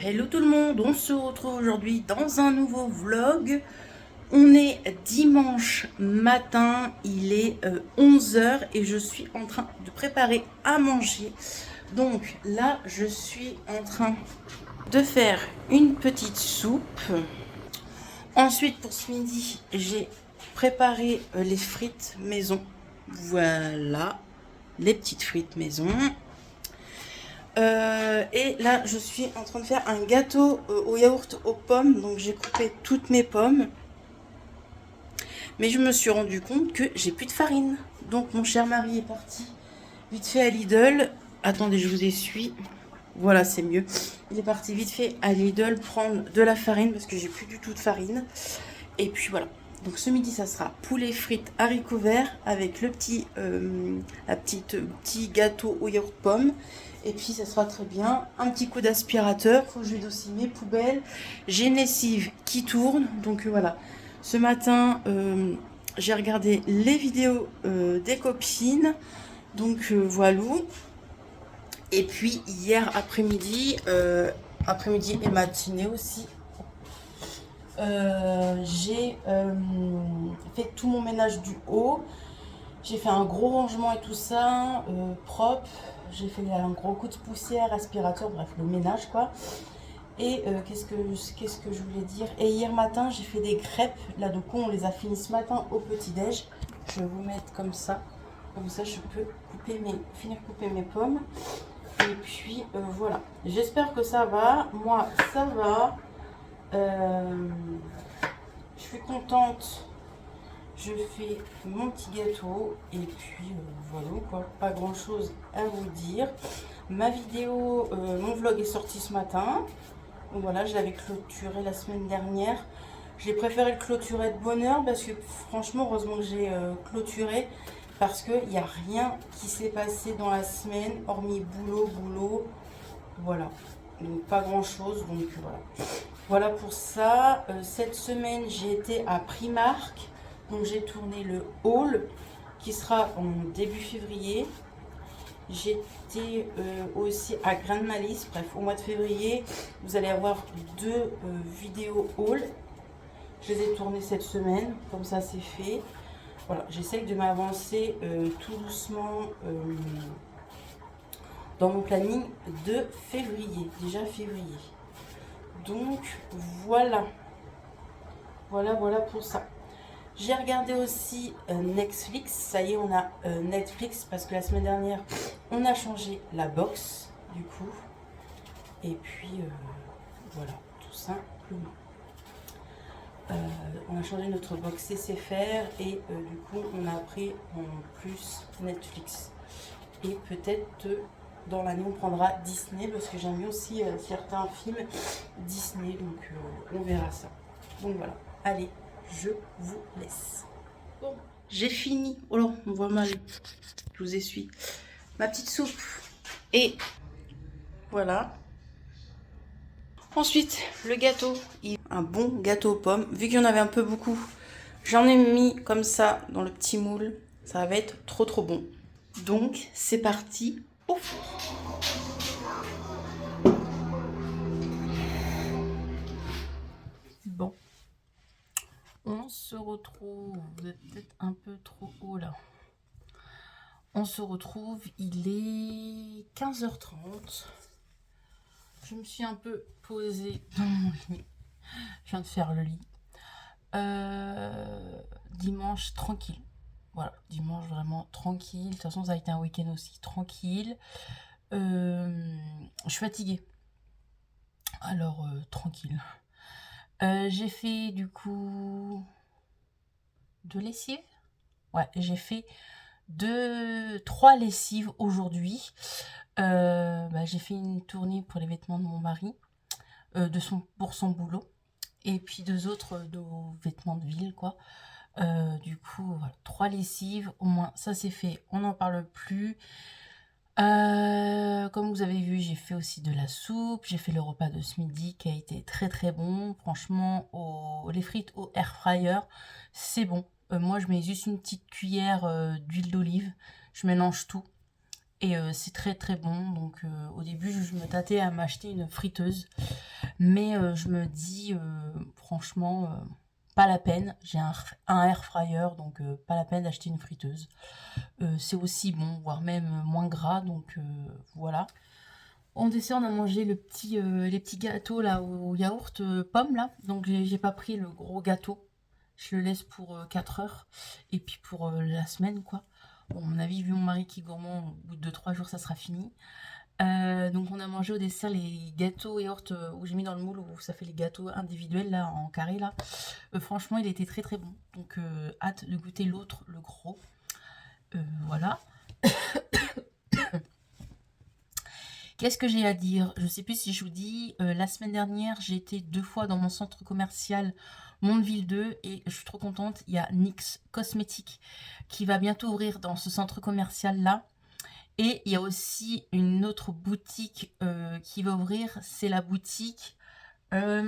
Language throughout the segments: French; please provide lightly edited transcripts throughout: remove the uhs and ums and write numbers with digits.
Hello tout le monde, on se retrouve aujourd'hui dans un nouveau vlog. On est dimanche matin, il est 11 h et je suis en train de préparer à manger. Donc là, je suis en train de faire une petite soupe. Ensuite, pour ce midi, j'ai préparé les frites maison. Voilà, les petites frites maison. Et là, je suis en train de faire un gâteau au yaourt aux pommes. Donc, j'ai coupé toutes mes pommes. Mais je me suis rendu compte que j'ai plus de farine. Donc, mon cher mari est parti vite fait à Lidl. Attendez, je vous essuie. Voilà, c'est mieux. Il est parti vite fait à Lidl prendre de la farine parce que j'ai plus du tout de farine. Et puis voilà. Donc ce midi, ça sera poulet frites haricots verts avec le petit gâteau au yaourt pomme. Et puis ça sera très bien. Un petit coup d'aspirateur. Faut que je vide aussi mes poubelles. J'ai une lessive qui tourne. Donc voilà. Ce matin, j'ai regardé les vidéos des copines. Donc voilà. Et puis hier après-midi et matinée aussi, j'ai fait tout mon ménage du haut. J'ai fait un gros rangement et tout ça, propre. J'ai fait un gros coup de poussière, aspirateur, bref, le ménage quoi. Et qu'est-ce que je voulais dire? Et hier matin, j'ai fait des crêpes. Là, du coup, on les a finies ce matin au petit-déj. Je vais vous mettre comme ça. Comme ça, je peux finir de couper mes pommes. Et puis, voilà. J'espère que ça va. Moi, ça va. Je suis contente. Je fais mon petit gâteau. Et puis, voilà quoi. Pas grand chose à vous dire. Ma vidéo, mon vlog est sorti ce matin. Donc voilà, je l'avais clôturé la semaine dernière. J'ai préféré le clôturer de bonne heure parce que franchement, heureusement que j'ai clôturé parce qu'il n'y a rien qui s'est passé dans la semaine, hormis boulot. Voilà, donc pas grand chose. Donc voilà. Voilà pour ça. Cette semaine, j'ai été à Primark. Donc j'ai tourné le haul qui sera en début février. J'étais aussi à Grain de Malice, bref, au mois de février, vous allez avoir deux vidéos haul. Je les ai tournées cette semaine, comme ça c'est fait. Voilà, j'essaye de m'avancer tout doucement dans mon planning de février, déjà février. Donc voilà, voilà pour ça. J'ai regardé aussi Netflix. Ça y est, on a Netflix parce que la semaine dernière, on a changé la box du coup. Et puis voilà, tout simplement. On a changé notre box CCFR et du coup, on a pris en plus Netflix. Et peut-être dans l'année, on prendra Disney parce que j'aime bien aussi certains films Disney. Donc on verra ça. Donc voilà, allez. Je vous laisse. Bon, j'ai fini. Oh là, on voit mal. Je vous essuie. Ma petite soupe. Et voilà. Ensuite, le gâteau. Un bon gâteau aux pommes. Vu qu'il y en avait un peu beaucoup, j'en ai mis comme ça dans le petit moule. Ça va être trop bon. Donc, c'est parti au four. Bon. On se retrouve, vous êtes peut-être un peu trop haut là. On se retrouve, il est 15h30. Je me suis un peu posée dans mon lit. Je viens de faire le lit. Dimanche tranquille. Voilà, dimanche vraiment tranquille. De toute façon, ça a été un week-end aussi tranquille. Je suis fatiguée. Alors, tranquille. J'ai fait du coup 2 lessives. Ouais, j'ai fait 3 lessives aujourd'hui. J'ai fait une tournée pour les vêtements de mon mari, pour son boulot. Et puis 2 autres de vêtements de ville, quoi. Du coup, voilà, 3 lessives. Au moins, ça c'est fait. On n'en parle plus. Comme vous avez vu, j'ai fait aussi de la soupe. J'ai fait le repas de ce midi qui a été très bon. Franchement, les frites au air fryer, c'est bon. Moi, je mets juste une petite cuillère d'huile d'olive. Je mélange tout. Et c'est très bon. Donc au début, je me tâtais à m'acheter une friteuse. Mais je me dis, franchement, pas la peine. J'ai un air fryer, donc pas la peine d'acheter une friteuse. C'est aussi bon, voire même moins gras, donc voilà. En dessert, on a mangé les petits gâteaux là au yaourt pomme là. Donc j'ai pas pris le gros gâteau. Je le laisse pour 4 heures. Et puis pour la semaine quoi. Bon, à mon avis, vu mon mari qui est gourmand, au bout de 2-3 jours, ça sera fini. Donc on a mangé au dessert les gâteaux yaourt où j'ai mis dans le moule où ça fait les gâteaux individuels là en carré là. Franchement, il était très très bon. Donc hâte de goûter l'autre, le gros. Voilà. Qu'est-ce que j'ai à dire? Je sais plus si je vous dis, la semaine dernière, j'ai été 2 fois dans mon centre commercial Mondeville 2 et je suis trop contente. Il y a NYX Cosmétiques qui va bientôt ouvrir dans ce centre commercial là. Et il y a aussi une autre boutique qui va ouvrir, c'est la boutique... Oh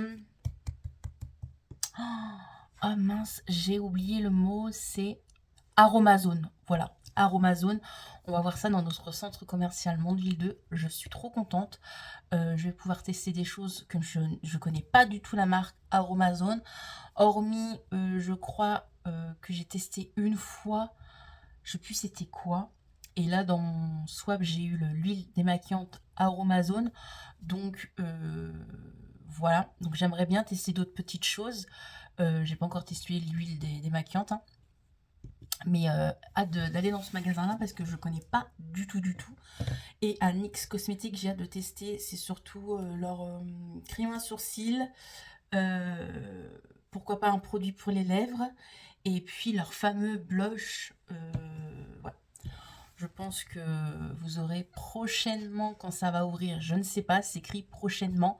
mince, j'ai oublié le mot, c'est Aromazone. Voilà, Aromazone. On va voir ça dans notre centre commercial Mondeville 2. Je suis trop contente. Je vais pouvoir tester des choses que je ne connais pas du tout la marque Aromazone. Hormis, je crois que j'ai testé une fois, je sais plus c'était quoi. Et là, dans mon swap, j'ai eu l'huile démaquillante Aromazone. Donc, voilà. Donc, j'aimerais bien tester d'autres petites choses. J'ai pas encore testé l'huile démaquillante. Hein. Mais hâte d'aller dans ce magasin-là parce que je connais pas du tout. Et à NYX Cosmétiques, j'ai hâte de tester. C'est surtout leur crayon à sourcils. Pourquoi pas un produit pour les lèvres. Et puis leur fameux blush. Voilà. Je pense que vous aurez prochainement, quand ça va ouvrir, je ne sais pas, c'est écrit prochainement.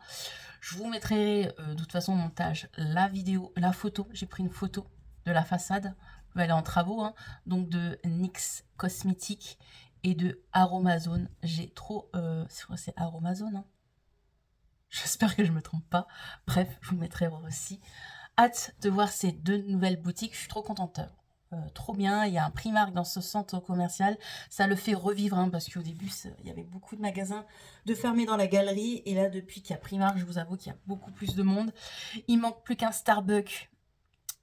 Je vous mettrai de toute façon au montage la vidéo, la photo. J'ai pris une photo de la façade. Elle est en travaux, hein, donc de NYX Cosmétiques et de Aromazone. J'ai trop... c'est Aromazone, hein. J'espère que je ne me trompe pas. Bref, je vous mettrai aussi. Hâte de voir ces 2 nouvelles boutiques. Je suis trop contente. Trop bien, il y a un Primark dans ce centre commercial, ça le fait revivre hein, parce qu'au début il y avait beaucoup de magasins de fermés dans la galerie et là depuis qu'il y a Primark, je vous avoue qu'il y a beaucoup plus de monde. Il manque plus qu'un Starbucks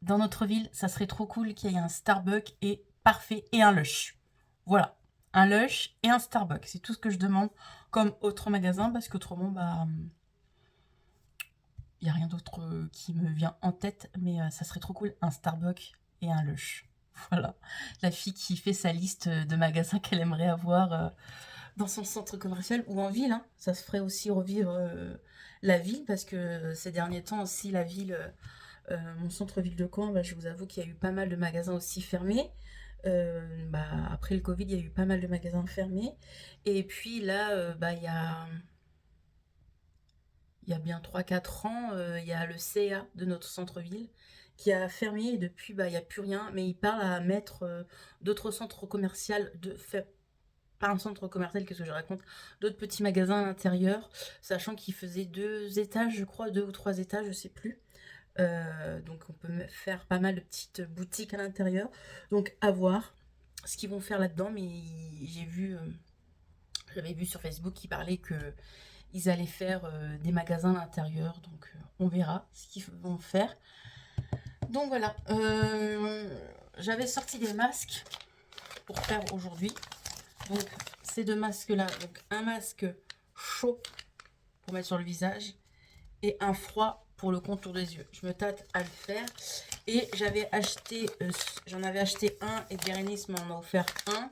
dans notre ville, ça serait trop cool qu'il y ait un Starbucks et parfait et un Lush. Voilà, un Lush et un Starbucks, c'est tout ce que je demande comme autre magasin parce qu'autrement bah il n'y a rien d'autre qui me vient en tête mais ça serait trop cool, un Starbucks et un Lush. Voilà, la fille qui fait sa liste de magasins qu'elle aimerait avoir dans son centre commercial ou en ville. Hein. Ça se ferait aussi revivre la ville parce que ces derniers temps aussi, la ville, mon centre-ville de Caen, bah, je vous avoue qu'il y a eu pas mal de magasins aussi fermés. Bah, après le Covid, il y a eu pas mal de magasins fermés. Et puis là, bah, il y a bien 3-4 ans, il y a le CA de notre centre-ville qui a fermé et depuis bah il n'y a plus rien, mais il parle à mettre d'autres centres commerciaux, pas un centre commercial, qu'est-ce que je raconte, d'autres petits magasins à l'intérieur, sachant qu'il faisait 2 étages, je crois, 2 ou 3 étages, je sais plus. Donc on peut faire pas mal de petites boutiques à l'intérieur, donc à voir ce qu'ils vont faire là-dedans, mais j'avais vu sur Facebook qu'ils parlaient que ils allaient faire des magasins à l'intérieur, donc on verra ce qu'ils vont faire. Donc voilà, j'avais sorti des masques pour faire aujourd'hui. Donc ces 2 masques là, donc un masque chaud pour mettre sur le visage et un froid pour le contour des yeux. Je me tâte à le faire et j'avais acheté, j'en avais acheté un et Bérénice m'en a offert un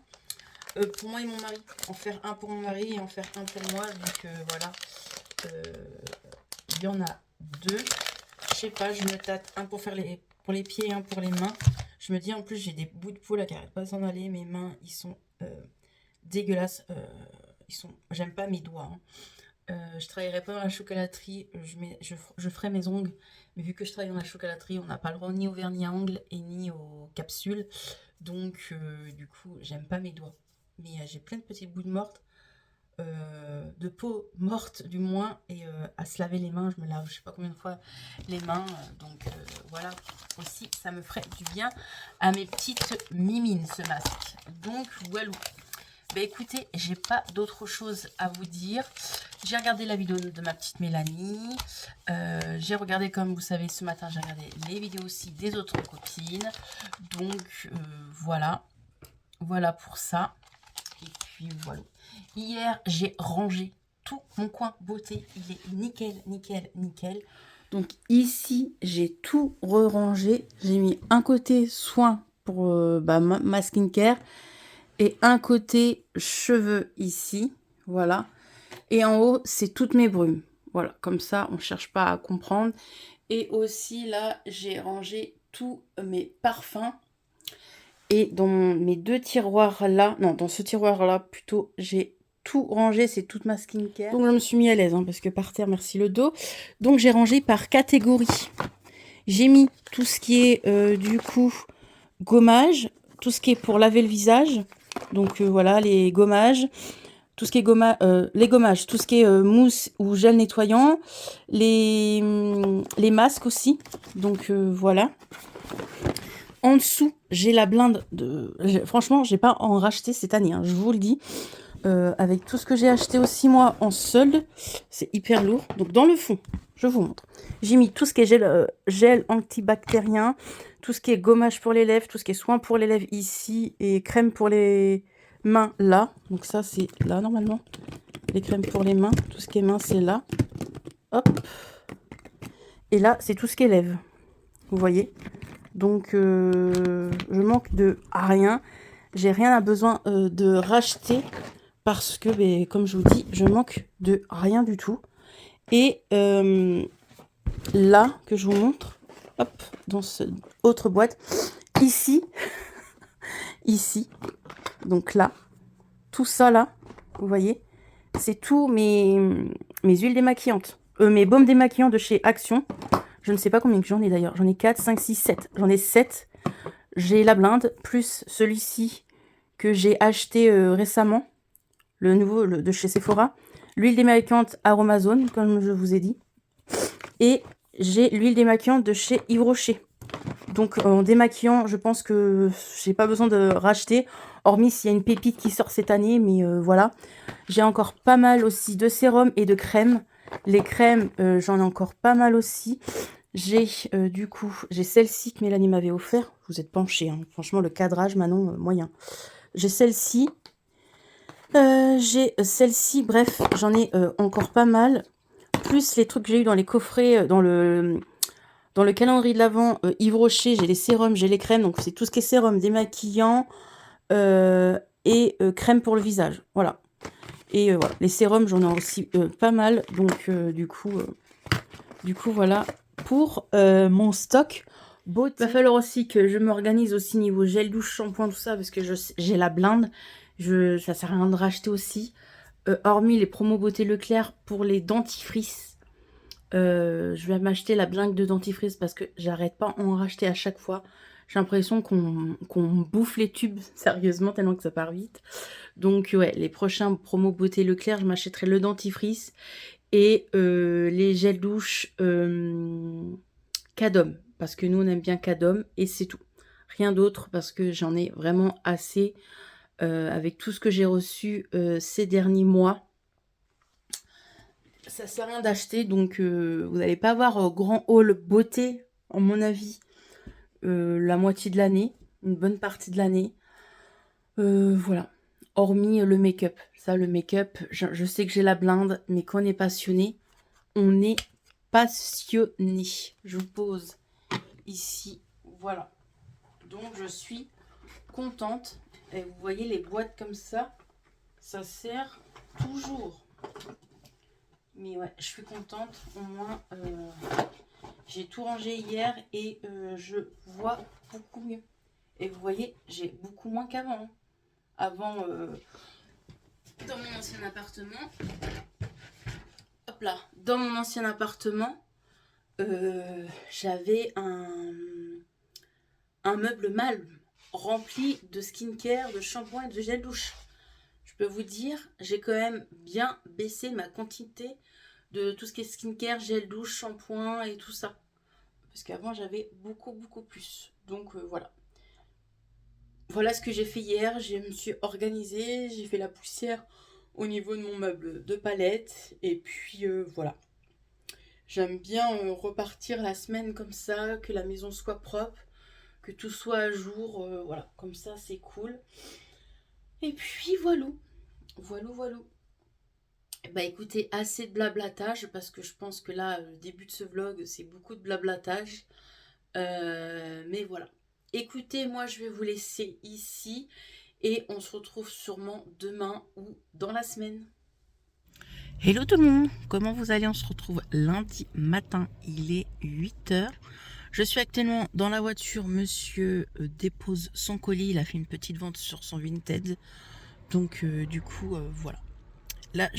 pour moi et mon mari. En faire un pour mon mari et en faire un pour moi. Donc voilà, il y en a 2. Je sais pas, je me tâte un pour faire pour les pieds et un pour les mains. Je me dis en plus j'ai des bouts de peau là qui n'arrêtent pas de s'en aller. Mes mains ils sont dégueulasses. J'aime pas mes doigts. Hein. Je travaillerai pas dans la chocolaterie. Je ferai mes ongles. Mais vu que je travaille dans la chocolaterie, on n'a pas le droit ni au vernis à ongles et ni aux capsules. Donc du coup j'aime pas mes doigts. Mais j'ai plein de petits bouts de peau morte du moins, et à se laver les mains, je me lave je sais pas combien de fois les mains, donc voilà, aussi ça me ferait du bien à mes petites mimines ce masque. Donc voilà, Bah écoutez, j'ai pas d'autre chose à vous dire. J'ai regardé la vidéo de ma petite Mélanie. J'ai regardé, comme vous savez, ce matin, j'ai regardé les vidéos aussi des autres copines. Donc voilà. Voilà pour ça. Et puis voilà. Hier, j'ai rangé tout mon coin beauté. Il est nickel, nickel, nickel. Donc ici, j'ai tout re-rangé. J'ai mis un côté soin pour ma skincare. Et un côté cheveux ici, voilà. Et en haut, c'est toutes mes brumes. Voilà, comme ça, on ne cherche pas à comprendre. Et aussi, là, j'ai rangé tous mes parfums. Et dans mes deux tiroirs là, non, dans ce tiroir là, plutôt, j'ai tout rangé, c'est toute ma skincare. Donc, je me suis mis à l'aise, hein, parce que par terre, merci le dos. Donc, j'ai rangé par catégorie. J'ai mis tout ce qui est, du coup, gommage, tout ce qui est pour laver le visage. Donc voilà, les gommages, tout ce qui est les gommages, tout ce qui est mousse ou gel nettoyant, les masques aussi. Donc voilà. En dessous, j'ai la blinde de... Franchement, j'ai pas en racheté cette année, hein, je vous le dis. Avec tout ce que j'ai acheté aussi moi en solde, c'est hyper lourd. Donc dans le fond, je vous montre. J'ai mis tout ce qui est gel antibactérien, tout ce qui est gommage pour les lèvres, tout ce qui est soin pour les lèvres ici et crème pour les mains là. Donc ça c'est là normalement. Les crèmes pour les mains, tout ce qui est main c'est là. Hop. Et là c'est tout ce qui est lèvres. Vous voyez. Donc je manque de rien. J'ai rien à besoin de racheter. Parce que, ben, comme je vous dis, je manque de rien du tout. Et là, que je vous montre, hop, dans cette autre boîte, ici, ici, donc là, tout ça là, vous voyez, c'est tous mes huiles démaquillantes, mes baumes démaquillants de chez Action. Je ne sais pas combien que j'en ai d'ailleurs, j'en ai 4, 5, 6, 7. J'en ai 7. J'ai la blinde, plus celui-ci que j'ai acheté récemment. Le nouveau de chez Sephora, l'huile démaquillante Aromazone, comme je vous ai dit, et j'ai l'huile démaquillante de chez Yves Rocher. Donc en démaquillant, je pense que j'ai pas besoin de racheter, hormis s'il y a une pépite qui sort cette année, mais voilà. J'ai encore pas mal aussi de sérum et de crème. Les crèmes, j'en ai encore pas mal aussi. J'ai du coup, j'ai celle-ci que Mélanie m'avait offert. Vous êtes penchée, hein. Franchement le cadrage, Manon, moyen. J'ai celle-ci. J'ai celle-ci, bref, j'en ai encore pas mal. Plus les trucs que j'ai eu dans les coffrets, dans le calendrier de l'Avent, Yves Rocher, j'ai les sérums, j'ai les crèmes. Donc c'est tout ce qui est sérum, démaquillant et crème pour le visage. Voilà. Et voilà, les sérums, j'en ai aussi pas mal. Donc du coup, voilà pour mon stock beauté. Il va falloir aussi que je m'organise aussi niveau gel douche, shampoing, tout ça, parce que j'ai la blinde. Ça sert à rien de racheter aussi. Hormis les promos beauté Leclerc pour les dentifrices. Je vais m'acheter la blingue de dentifrice parce que j'arrête pas en racheter à chaque fois. J'ai l'impression qu'on bouffe les tubes, sérieusement, tellement que ça part vite. Donc ouais, les prochains promos beauté Leclerc, je m'achèterai le dentifrice et les gels douche Cadom. Parce que nous, on aime bien Cadom et c'est tout. Rien d'autre parce que j'en ai vraiment assez avec tout ce que j'ai reçu ces derniers mois. Ça sert à rien d'acheter, donc vous n'allez pas avoir grand haul beauté, à mon avis, la moitié de l'année, une bonne partie de l'année. Voilà. Hormis le make-up. Ça, le make-up, je sais que j'ai la blinde, mais quand on est passionné, on est passionné. Je vous pose ici, voilà. Donc, je suis contente. Et vous voyez les boîtes comme ça, ça sert toujours. Mais ouais, je suis contente. Au moins, j'ai tout rangé hier et je vois beaucoup mieux. Et vous voyez, j'ai beaucoup moins qu'avant. Avant, dans mon ancien appartement, hop là, dans mon ancien appartement, j'avais un meuble mal rempli de skincare, de shampoing et de gel douche. Je peux vous dire, j'ai quand même bien baissé ma quantité de tout ce qui est skincare, gel douche, shampoing et tout ça. Parce qu'avant, j'avais beaucoup plus. Donc voilà. Voilà ce que j'ai fait hier. Je me suis organisée, j'ai fait la poussière au niveau de mon meuble de palette. Et puis voilà. J'aime bien repartir la semaine comme ça, que la maison soit propre, que tout soit à jour. Voilà, comme ça c'est cool. Et puis voilà. Voilà. Bah écoutez, assez de blablatage parce que je pense que là, le début de ce vlog, c'est beaucoup de blablatage. Mais voilà. Écoutez, moi je vais vous laisser ici et on se retrouve sûrement demain ou dans la semaine. Hello tout le monde, comment vous allez? On se retrouve lundi matin, il est 8h. Je suis actuellement dans la voiture, monsieur dépose son colis, il a fait une petite vente sur son Vinted. Donc du coup, voilà. Là,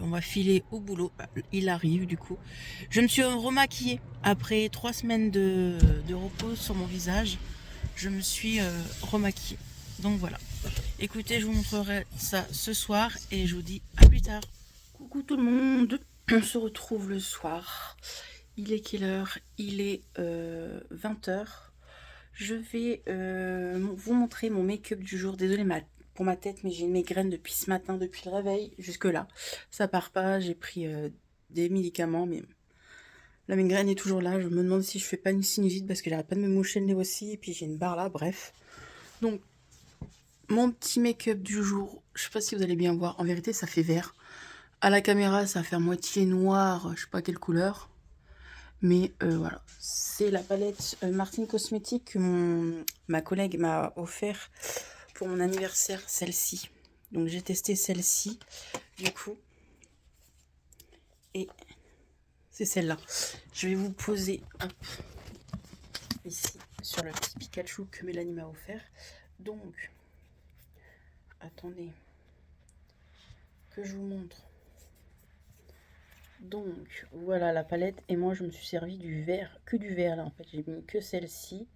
on va filer au boulot. Il arrive du coup. Je me suis remaquillée après 3 semaines de repos sur mon visage. Je me suis remaquillée. Donc voilà. Écoutez, je vous montrerai ça ce soir et je vous dis à plus tard. Coucou tout le monde. On se retrouve le soir. Il est quelle heure? Il est 20h. Je vais vous montrer mon make-up du jour. Désolée pour ma tête, mais j'ai une migraine depuis ce matin, depuis le réveil jusque là. Ça part pas, j'ai pris des médicaments, mais la migraine est toujours là. Je me demande si je fais pas une sinusite parce que j'arrête pas de me moucher le nez aussi. Et puis j'ai une barre là, bref. Donc, mon petit make-up du jour, je sais pas si vous allez bien voir. En vérité, ça fait vert. À la caméra, ça fait à moitié noir, je sais pas quelle couleur. Mais voilà, c'est la palette Martin Cosmetics que ma collègue m'a offert pour mon anniversaire, celle-ci. Donc j'ai testé celle-ci, du coup. Et c'est celle-là. Je vais vous poser ici sur le petit Pikachu que Mélanie m'a offert. Donc, attendez que je vous montre. Donc, voilà la palette. Et moi, je me suis servi du vert, que du vert là en fait. J'ai mis que celle-ci,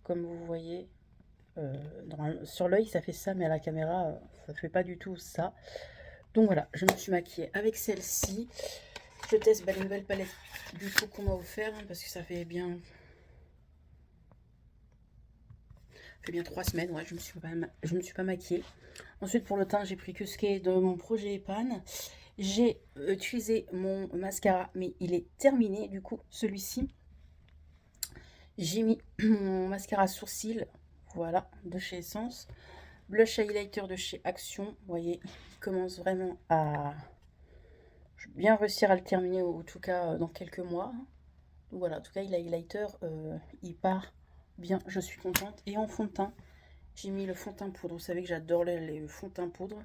comme vous voyez. Sur l'œil ça fait ça, mais à la caméra ça fait pas du tout ça. Donc voilà, je me suis maquillée avec celle-ci. Je teste la nouvelle palette du coup qu'on m'a offert parce que ça fait bien 3 semaines, ouais, je me suis pas maquillée. Ensuite pour le teint, j'ai pris que ce qui est de mon projet Epan. J'ai utilisé mon mascara, mais il est terminé du coup celui-ci. J'ai mis mon mascara sourcil, voilà, de chez Essence. Blush highlighter de chez Action. Vous voyez, il commence vraiment à... Je vais bien réussir à le terminer, ou en tout cas dans quelques mois. Donc voilà, en tout cas, l'highlighter, il part bien. Je suis contente. Et en fond de teint, j'ai mis le fond de teint poudre. Vous savez que j'adore les fonds de teint poudre.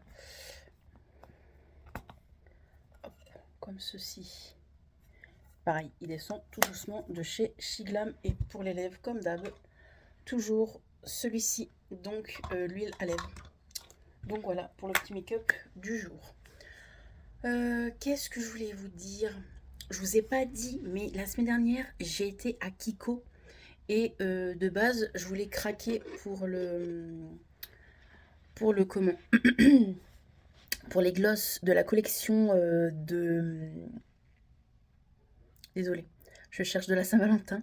Hop, comme ceci. Pareil, il descend tout doucement de chez Shiglam. Et pour les lèvres, comme d'hab, toujours celui-ci. Donc, l'huile à lèvres. Donc voilà pour le petit make-up du jour. Qu'est-ce que je voulais vous dire? Je vous ai pas dit, mais la semaine dernière, j'ai été à Kiko. Et de base, je voulais craquer pour le comment pour les glosses de la collection désolée, je cherche de la Saint-Valentin.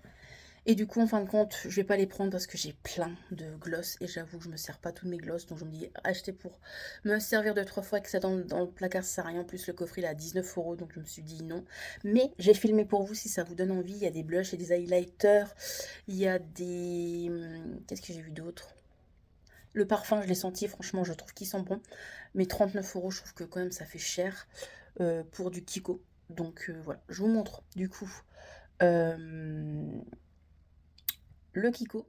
Et du coup, en fin de compte, je vais pas les prendre parce que j'ai plein de glosses et j'avoue que je me sers pas toutes mes glosses. Donc je me dis, acheter pour me servir 2-3 fois et que ça dans le placard, ça sert à rien. En plus, le coffret, il est à 19 €. Donc je me suis dit non. Mais j'ai filmé pour vous si ça vous donne envie. Il y a des blushs et des highlighters. Il y a des... Qu'est-ce que j'ai vu d'autre? Le parfum, je l'ai senti. Franchement, je trouve qu'il sent bon. Mais 39 €, je trouve que quand même, ça fait cher pour du Kiko. Donc voilà, je vous montre du coup le Kiko.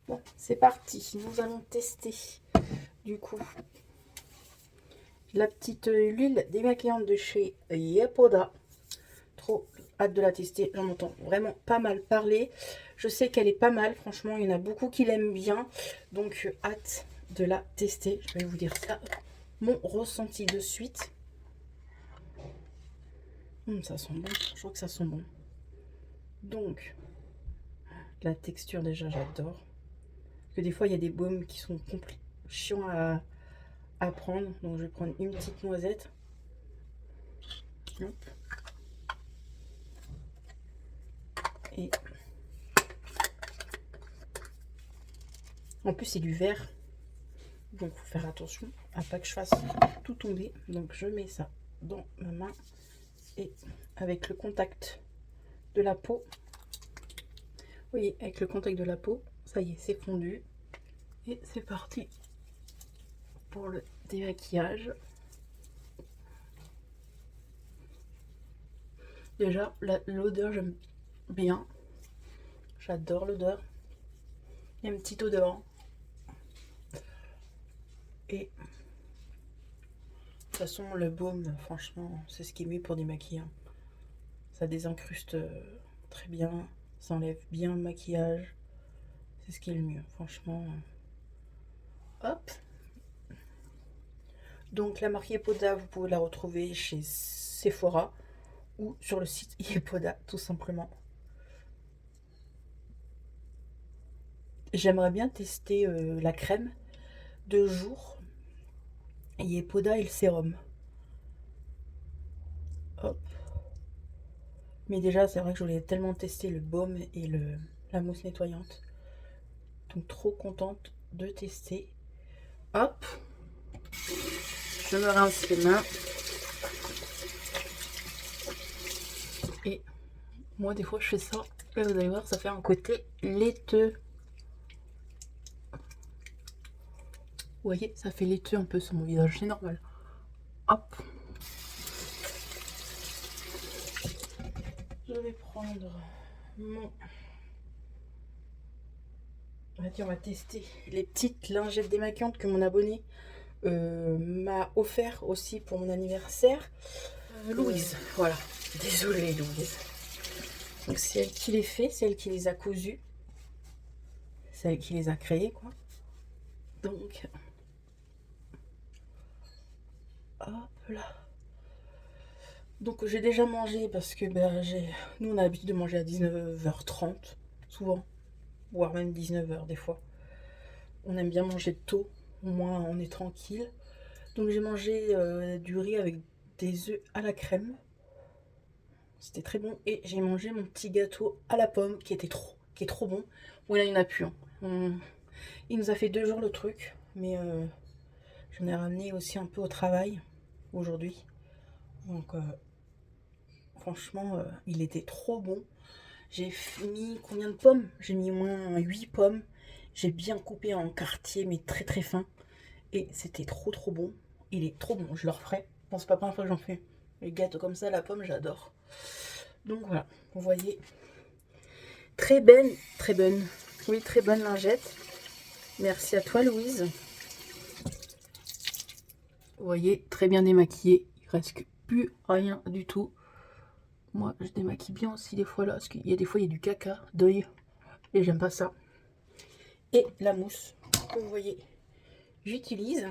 Bon, c'est parti. Nous allons tester du coup la petite huile démaquillante de chez Yepoda. Trop hâte de la tester. J'en entends vraiment pas mal parler. Je sais qu'elle est pas mal, franchement, il y en a beaucoup qui l'aiment bien. Donc, hâte de la tester. Je vais vous dire ça, mon ressenti de suite. Ça sent bon, je trouve que ça sent bon. Donc, la texture déjà, j'adore. Parce que des fois, il y a des baumes qui sont chiants à prendre. Donc, je vais prendre une petite noisette. Hop. Et en plus, c'est du verre. Donc, il faut faire attention à pas que je fasse tout tomber. Donc, je mets ça dans ma main. Et avec le contact de la peau, vous voyez, avec le contact de la peau, ça y est, c'est fondu. Et c'est parti pour le démaquillage. Déjà, l'odeur, j'aime bien. J'adore l'odeur. Il y a une petite odeur. Et de toute façon, le baume, franchement, c'est ce qui est mieux pour démaquiller. Ça désincruste très bien. Ça enlève bien le maquillage. C'est ce qui est le mieux, franchement. Hop. Donc, la marque Yepoda, vous pouvez la retrouver chez Sephora ou sur le site Yepoda, tout simplement. J'aimerais bien tester la crème de jour Yepoda et le sérum. Hop. Mais déjà, c'est vrai que je voulais tellement tester le baume et la mousse nettoyante. Donc, trop contente de tester. Hop. Je me rince les mains. Et moi, des fois, je fais ça. Et vous allez voir, ça fait un côté laiteux. Vous voyez, ça fait laiteux un peu sur mon visage, c'est normal. Hop. Je vais prendre mon... On va tester les petites lingettes démaquillantes que mon abonné m'a offert aussi pour mon anniversaire. Louise, voilà. Désolée Louise. Donc c'est elle qui les fait, c'est elle qui les a cousues. C'est elle qui les a créées, quoi. Donc... hop là. Donc j'ai déjà mangé parce que nous on a l'habitude de manger à 19h30, souvent, voire même 19h des fois. On aime bien manger tôt, au moins on est tranquille. Donc j'ai mangé du riz avec des œufs à la crème. C'était très bon. Et j'ai mangé mon petit gâteau à la pomme qui est trop bon. Bon là il n'y en a plus. Hein. Il nous a fait 2 jours le truc, mais j'en ai ramené aussi un peu au travail aujourd'hui. Donc franchement, il était trop bon. J'ai mis combien de pommes? J'ai mis au moins 8 pommes. J'ai bien coupé en quartier, mais très très fin. Et c'était trop bon. Il est trop bon, je le referai. Bon, c'est pas la première fois que j'en fais. Les gâteaux comme ça, la pomme, j'adore. Donc voilà, vous voyez. Très bonne. Oui, très bonne lingette. Merci à toi, Louise. Vous voyez, très bien démaquillée. Il reste plus rien du tout. Moi, je démaquille bien aussi des fois là, parce qu'il y a des fois, il y a du caca d'œil. Et j'aime pas ça. Et la mousse, que vous voyez, j'utilise.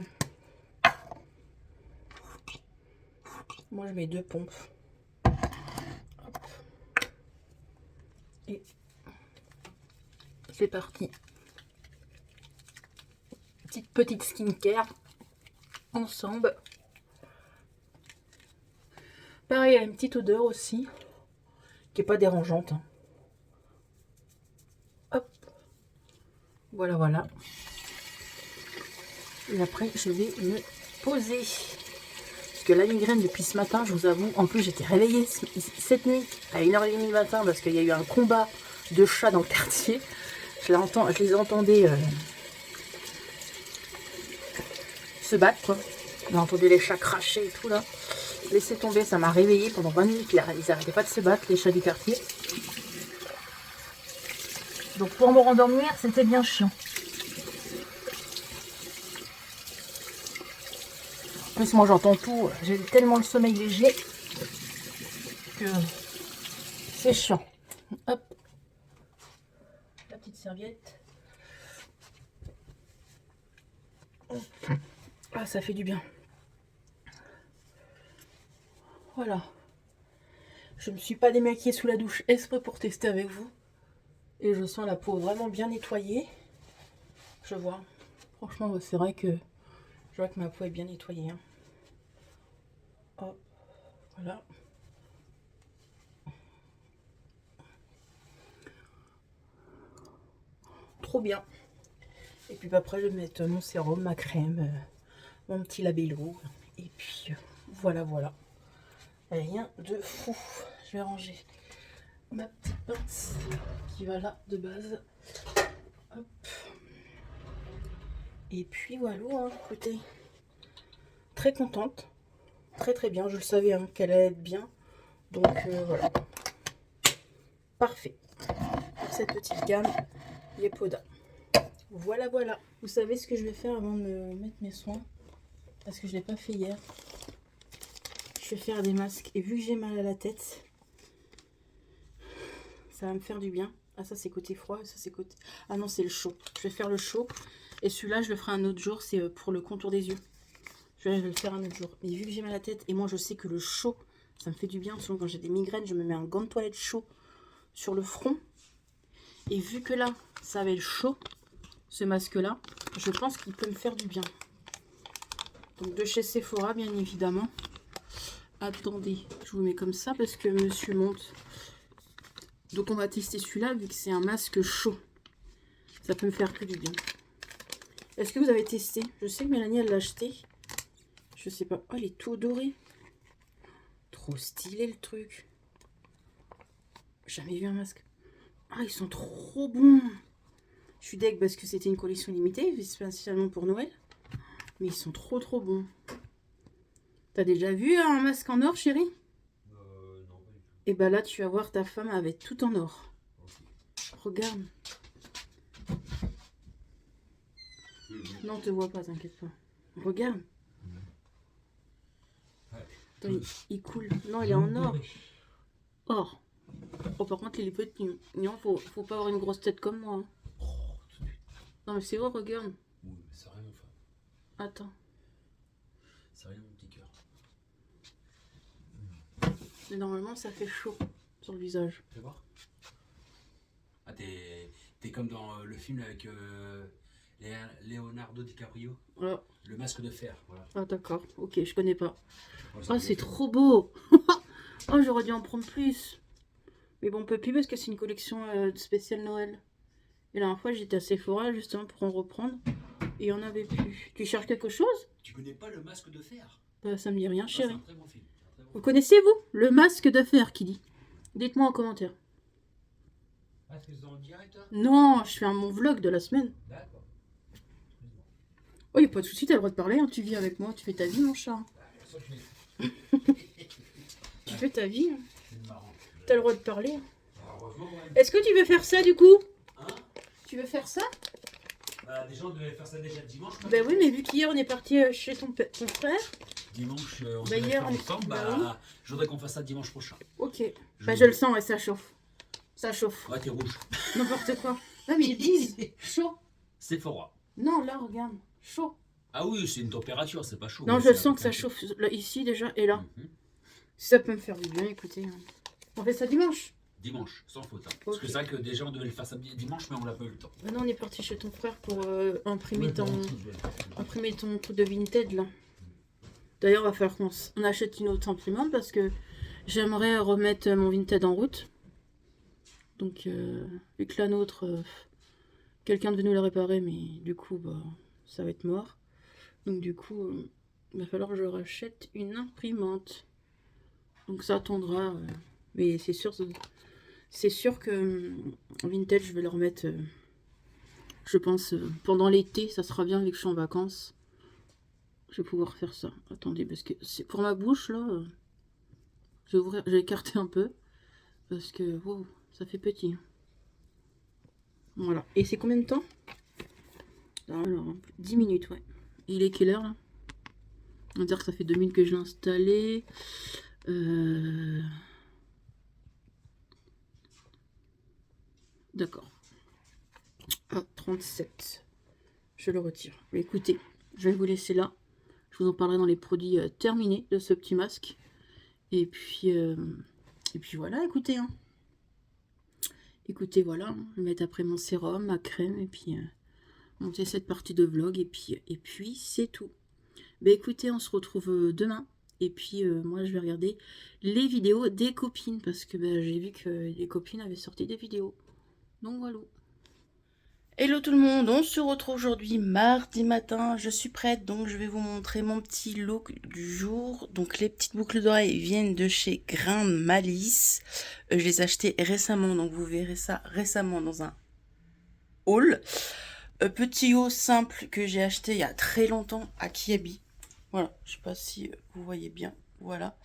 Moi, je mets 2 pompes. Hop. Et c'est parti. Petite skincare ensemble. Pareil, elle a une petite odeur aussi, qui est pas dérangeante. Hop. Voilà. Et après, je vais me poser. Parce que la migraine depuis ce matin, je vous avoue, en plus j'étais réveillée cette nuit à 1h30 du matin parce qu'il y a eu un combat de chats dans le quartier. Je les entendais se battre, quoi. On entendait les chats cracher et tout là. Laissez tomber, ça m'a réveillée pendant 20 minutes. Ils n'arrêtaient pas de se battre, les chats du quartier. Donc pour me rendormir, c'était bien chiant. En plus, moi j'entends tout. J'ai tellement le sommeil léger que c'est chiant. Hop. serviette. Ah, ça fait du bien. Voilà. Je me suis pas démaquillée sous la douche exprès pour tester avec vous. Et je sens la peau vraiment bien nettoyée. Je vois. Franchement, c'est vrai que je vois que ma peau est bien nettoyée. Hein. Hop. Voilà. Trop bien. Et puis après, je vais mettre mon sérum, ma crème, mon petit labello. Et puis, voilà, voilà. Rien de fou. Je vais ranger ma petite pince qui va là de base. Hop. Et puis voilà, hein, écoutez, très contente, très bien. Je le savais hein, qu'elle allait être bien, donc voilà, parfait pour cette petite gamme Yepoda. Voilà, voilà. Vous savez ce que je vais faire avant de me mettre mes soins, parce que je l'ai pas fait hier. Je vais faire des masques et vu que j'ai mal à la tête, ça va me faire du bien. Ah ça c'est côté froid, ça c'est côté... Ah non c'est le chaud. Je vais faire le chaud et celui-là je le ferai un autre jour, c'est pour le contour des yeux. Je vais le faire un autre jour. Mais vu que j'ai mal à la tête et moi je sais que le chaud ça me fait du bien. Souvent quand j'ai des migraines je me mets un gant de toilette chaud sur le front. Et vu que là ça va être chaud, ce masque là, je pense qu'il peut me faire du bien. Donc de chez Sephora bien évidemment. Attendez, je vous mets comme ça parce que monsieur monte. Donc on va tester celui-là vu que c'est un masque chaud. Ça peut me faire que du bien. Est-ce que vous avez testé? Je sais que Mélanie elle l'a acheté. Je sais pas. Oh, il est tout doré. Trop stylé le truc. Jamais vu un masque. Ah, ils sont trop bons. Je suis deg parce que c'était une collection limitée, spécialement pour Noël. Mais ils sont trop bons. T'as déjà vu un masque en or, chérie? Non, pas du tout. Et bah là, tu vas voir ta femme avec tout en or. Okay. Regarde. Non, on te voit pas, t'inquiète pas. Regarde. Ouais. Attends, il coule. Non, il est en or. Or. Oh, par contre, il est petit. Non, faut pas avoir une grosse tête comme moi. Hein. Non, mais c'est vrai, regarde. Oui, mais c'est rien, enfin. Attends. C'est rien, mon petit cœur. Mais normalement, ça fait chaud sur le visage. Fais voir. Ah, t'es comme dans le film avec Leonardo DiCaprio. Voilà. Le masque de fer, voilà. Ah, d'accord. Ok, je connais pas. Ouais, Oh, c'est trop beau. Oh, j'aurais dû en prendre plus. Mais bon, on peut plus parce que c'est une collection spéciale Noël. Et la dernière fois, j'étais à Sephora justement pour en reprendre. Et il n'y en avait plus. Tu cherches quelque chose? Tu connais pas le masque de fer? Bah, ça me dit rien, chérie. C'est un très bon film. Vous connaissez, vous? Le masque de fer, qui dit? Dites-moi en commentaire. Ah, est-ce que c'est en direct, toi? Non, je fais mon vlog de la semaine. D'accord. Oh, y a pas de souci, t'as le droit de parler. Hein. Tu vis avec moi, tu fais ta vie, mon chat. Tu fais ta vie. Hein. C'est marrant. T'as le droit de parler. Ouais. Est-ce que tu veux faire ça, du coup? Hein? Tu veux faire ça? Bah, des gens devaient faire ça déjà dimanche. Bah oui, mais vu qu'hier on est parti chez ton frère. Dimanche, on Bah, devait hier, faire ensemble. bah Bah, oui. je voudrais qu'on fasse ça dimanche prochain. Ok. Bah je le sens, ouais, ça chauffe. Ça chauffe. Ouais, t'es rouge. N'importe quoi. Non mais ils disent chaud. C'est froid. Non, là, regarde. Chaud. Ah oui, c'est une température, c'est pas chaud. Non, mais je c'est sens que ça un peu chauffe là, ici déjà et là. Mhm. Si ça peut me faire du bien, écoutez. Hein. On fait ça dimanche. Dimanche, sans faute. Hein. Parce que c'est vrai que déjà on devait le faire samedi dimanche, mais on n'a pas eu le temps. Maintenant on est parti chez ton frère pour imprimer, Ouais, ton... pour un truc, ouais. imprimer ton truc de Vinted là. D'ailleurs, on va faire qu'on achète une autre imprimante parce que j'aimerais remettre mon Vinted en route. Donc, vu que la nôtre, quelqu'un devait nous la réparer, mais du coup, bah, ça va être mort. Donc, du coup, il va falloir que je rachète une imprimante. Donc, ça attendra. Mais c'est sûr que Vinted, je vais le remettre, je pense, pendant l'été. Ça sera bien vu que je suis en vacances. Je vais pouvoir faire ça. Attendez, parce que c'est pour ma bouche, là. Je vais écarter un peu. Parce que, wow, ça fait petit. Voilà. Et c'est combien de temps? Alors, 10 minutes, ouais. Il est quelle heure, là? On va dire que ça fait 2 minutes que je l'ai installé. D'accord. à 37. Je le retire. Mais écoutez, je vais vous laisser là. Je vous en parlerai dans les produits terminés de ce petit masque. Et puis voilà, écoutez. Hein. Écoutez, voilà. Je vais mettre après mon sérum, ma crème, et puis monter cette partie de vlog. Et puis c'est tout. Ben écoutez, on se retrouve demain. Et puis moi, je vais regarder les vidéos des copines. Parce que ben, j'ai vu que les copines avaient sorti des vidéos. Donc voilà. Hello tout le monde, on se retrouve aujourd'hui mardi matin, je suis prête, donc je vais vous montrer mon petit look du jour. Donc les petites boucles d'oreilles viennent de chez Grain de Malice, je les ai achetées récemment, donc vous verrez ça récemment dans un haul. Petit haut simple que j'ai acheté il y a très longtemps à Kiabi, voilà, je sais pas si vous voyez bien, voilà.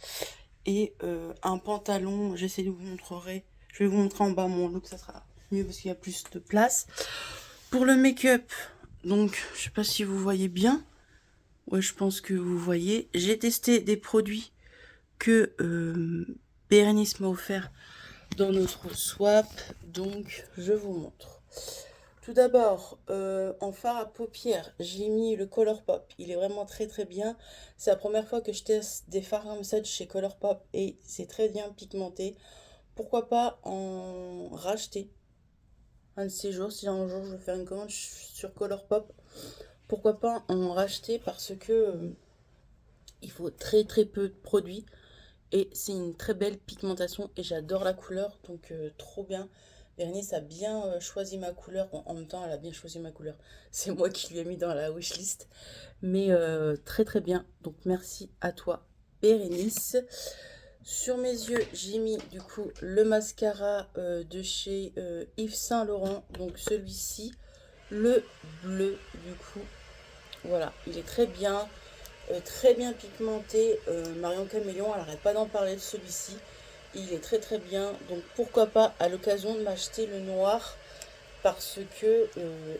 Et un pantalon, j'essaie de vous montrer, je vais vous montrer en bas mon look, ça sera mieux parce qu'il y a plus de place. Pour le make-up, donc je sais pas si vous voyez bien. Ouais, je pense que vous voyez. J'ai testé des produits que Bérénice m'a offert dans notre swap. Donc je vous montre. Tout d'abord, en fard à paupières, j'ai mis le Colourpop. Il est vraiment très très bien. C'est la première fois que je teste des fards comme ça de chez Colourpop et c'est très bien pigmenté. Pourquoi pas en racheter un de ces jours, si un jour je veux faire une commande sur Colourpop, pourquoi pas en racheter, parce que il faut très très peu de produits et c'est une très belle pigmentation et j'adore la couleur, donc trop bien. Bérénice a bien choisi ma couleur, bon, en même temps elle a bien choisi ma couleur, c'est moi qui lui ai mis dans la wishlist, mais très très bien, donc merci à toi Bérénice. Sur mes yeux, j'ai mis du coup le mascara de chez Yves Saint Laurent, donc celui-ci, le bleu du coup. Voilà, il est très bien pigmenté. Marion Caméléon, elle n'arrête pas d'en parler de celui-ci. Il est très très bien, donc pourquoi pas à l'occasion de m'acheter le noir, parce que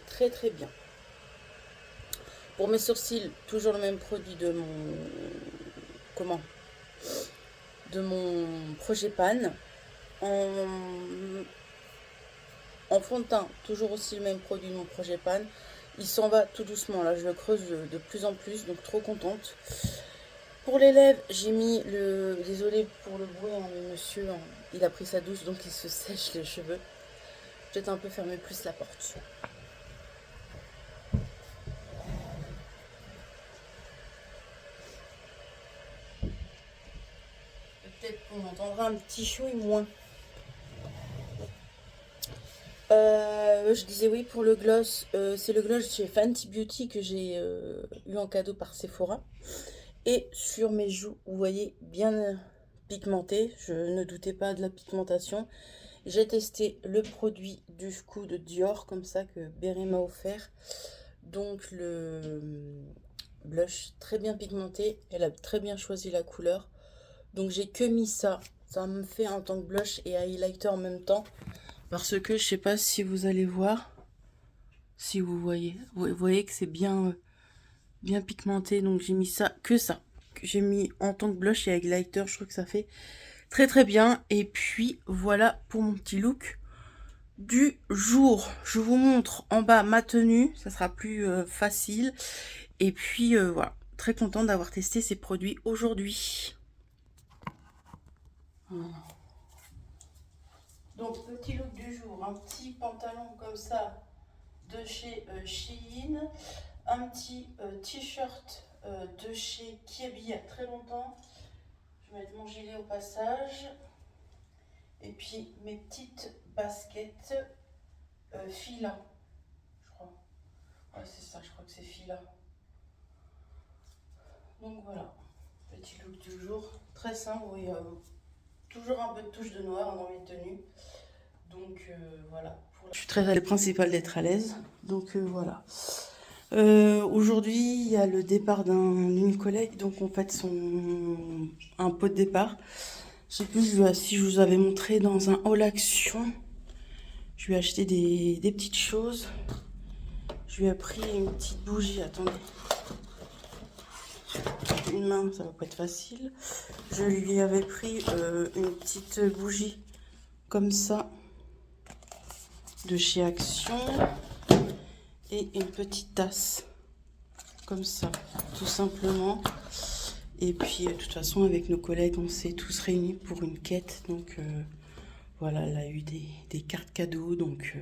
très très bien. Pour mes sourcils, toujours le même produit de mon... Comment ? De mon Projet-Pan. En fond de teint, toujours aussi le même produit de mon Projet-Pan. Il s'en va tout doucement, là je le creuse de plus en plus, donc trop contente. Pour les lèvres, j'ai mis le... Désolée pour le bruit, hein, mais monsieur, hein, il a pris sa douche, donc il se sèche les cheveux. Peut-être un peu fermer plus la porte. Peut-être qu'on entendra un petit chouille moins. Je disais oui pour le gloss, c'est le gloss chez Fenty Beauty que j'ai eu en cadeau par Sephora. Et sur mes joues, vous voyez, bien pigmenté, je ne doutais pas de la pigmentation. J'ai testé le produit du coup de Dior, comme ça, que Berry m'a offert. Donc le blush très bien pigmenté, elle a très bien choisi la couleur. Donc j'ai que mis ça, ça me fait en tant que blush et highlighter en même temps. Parce que je sais pas si vous allez voir, si vous voyez que c'est bien pigmenté, donc j'ai mis ça, que j'ai mis en tant que blush et highlighter. Je trouve que ça fait très très bien. Et puis voilà pour mon petit look du jour. Je vous montre en bas ma tenue, ça sera plus facile. Et puis voilà, très contente d'avoir testé ces produits aujourd'hui. Voilà. Donc petit look du jour, un petit pantalon comme ça de chez Shein, un petit t-shirt de chez Kiabi il y a très longtemps. Je vais mettre mon gilet au passage. Et puis mes petites baskets Fila, je crois. Ouais, c'est ça, je crois que c'est Fila. Donc voilà, petit look du jour, très simple, oui, toujours un peu de touche de noir dans mes tenues. Donc voilà. Je suis très principale d'être à l'aise, donc voilà. Aujourd'hui, il y a le départ d'une collègue, donc on fait un pot de départ. Je sais plus si je vous avais montré dans un haul action. Je lui ai acheté des petites choses. Je lui ai pris une petite bougie. Attendez. Une main, ça va pas être facile. Je lui avais pris une petite bougie comme ça de chez Action. et une petite tasse. Comme ça, tout simplement. Et puis, de toute façon, avec nos collègues, on s'est tous réunis pour une quête. Donc, voilà, elle a eu des cartes cadeaux. Donc,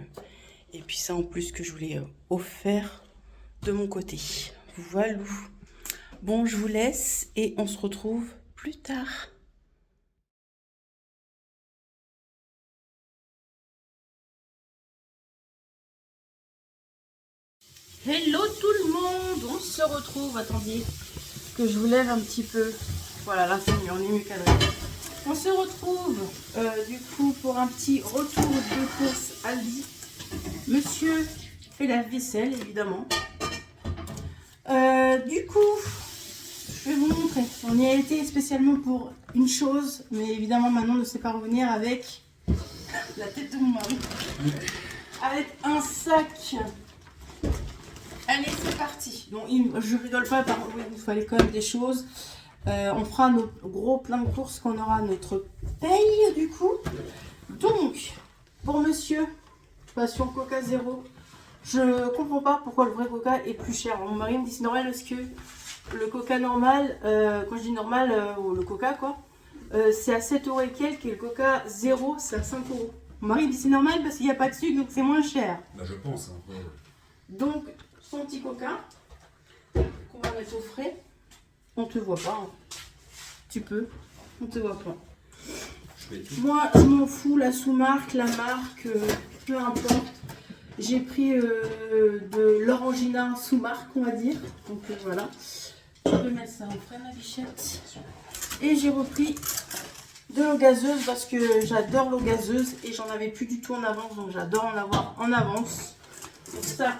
et puis ça, en plus, que je voulais offert de mon côté. Voilà. Bon, je vous laisse et on se retrouve plus tard. Hello tout le monde, on se retrouve. Attendez que je vous lève un petit peu. Voilà, là c'est mieux, on est mieux cadré. On se retrouve du coup pour un petit retour de course Aldi. Monsieur fait la vaisselle évidemment. Du coup, je vais vous montrer. On y a été spécialement pour une chose, mais évidemment maintenant on ne sait pas revenir avec la tête de mon mari. Avec un sac. Allez, c'est parti. Donc, je rigole pas, par contre, il fallait quand même des choses. On fera nos gros plein de courses quand on aura notre paye, du coup. Donc, pour monsieur, passion Coca Zéro, je comprends pas pourquoi le vrai Coca est plus cher. Mon mari me dit c'est normal parce que le Coca normal, quand je dis normal, ou le Coca quoi, c'est à 7 € et quelques, et le Coca Zéro, c'est à 5 €. Mon mari me dit c'est normal parce qu'il n'y a pas de sucre, donc c'est moins cher. Bah, je pense. Hein. Ouais. Donc, son petit coca qu'on va mettre au frais. On te voit pas. Hein. Tu peux. On te voit pas. Moi, je m'en fous. La sous-marque, la marque, peu importe. J'ai pris de l'orangina sous-marque, on va dire. Donc voilà. Je peux mettre ça au frais, ma bichette. Et j'ai repris de l'eau gazeuse parce que j'adore l'eau gazeuse et j'en avais plus du tout en avance. Donc j'adore en avoir en avance. Donc ça,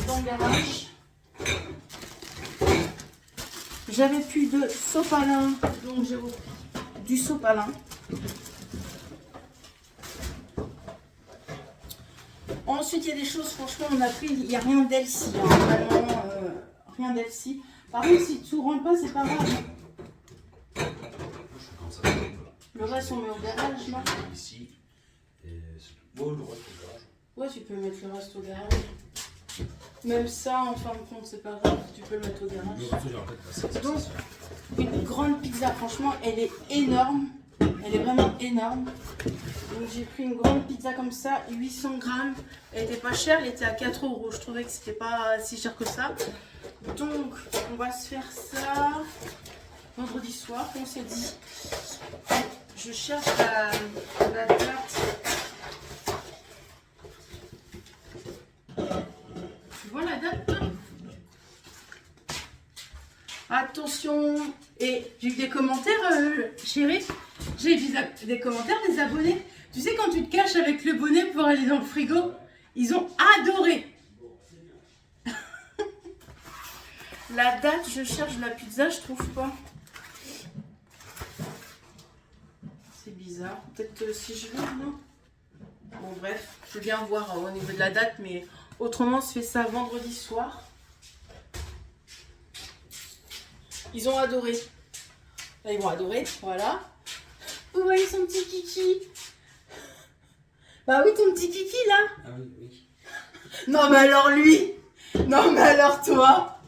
dans le garage. J'avais plus de sopalin, donc j'ai repris du sopalin. Ensuite, il y a des choses, franchement, on a pris, il n'y a rien d'Elsie, hein, vraiment, rien d'Elsie. Par contre, si tout rentre pas, c'est pas grave. Le reste, on met au garage, non? Ici. Et oh, le reste au garage. Ouais, tu peux mettre le reste au garage. Même ça, en fin de compte, c'est pas grave, tu peux le mettre au garage. Donc, une grande pizza, franchement, elle est énorme. Elle est vraiment énorme. Donc, j'ai pris une grande pizza comme ça, 800 grammes. Elle était pas chère, elle était à 4 €. Je trouvais que c'était pas si cher que ça. Donc, on va se faire ça vendredi soir. On s'est dit, je cherche la date. Tu vois la date? Attention. Et j'ai eu des commentaires, chérie. J'ai eu des commentaires des abonnés. Tu sais, quand tu te caches avec le bonnet pour aller dans le frigo, ils ont adoré. La date, je cherche la pizza, je trouve pas. C'est bizarre. Peut-être si je veux, non? Bon, bref, je veux bien voir au niveau de la date, mais autrement, on se fait ça vendredi soir. Ils ont adoré. Là, ils vont adorer, voilà. Vous voyez son petit kiki? Bah oui, ton petit kiki, là. Ah oui, oui. Non, mais alors lui. Non, mais alors toi.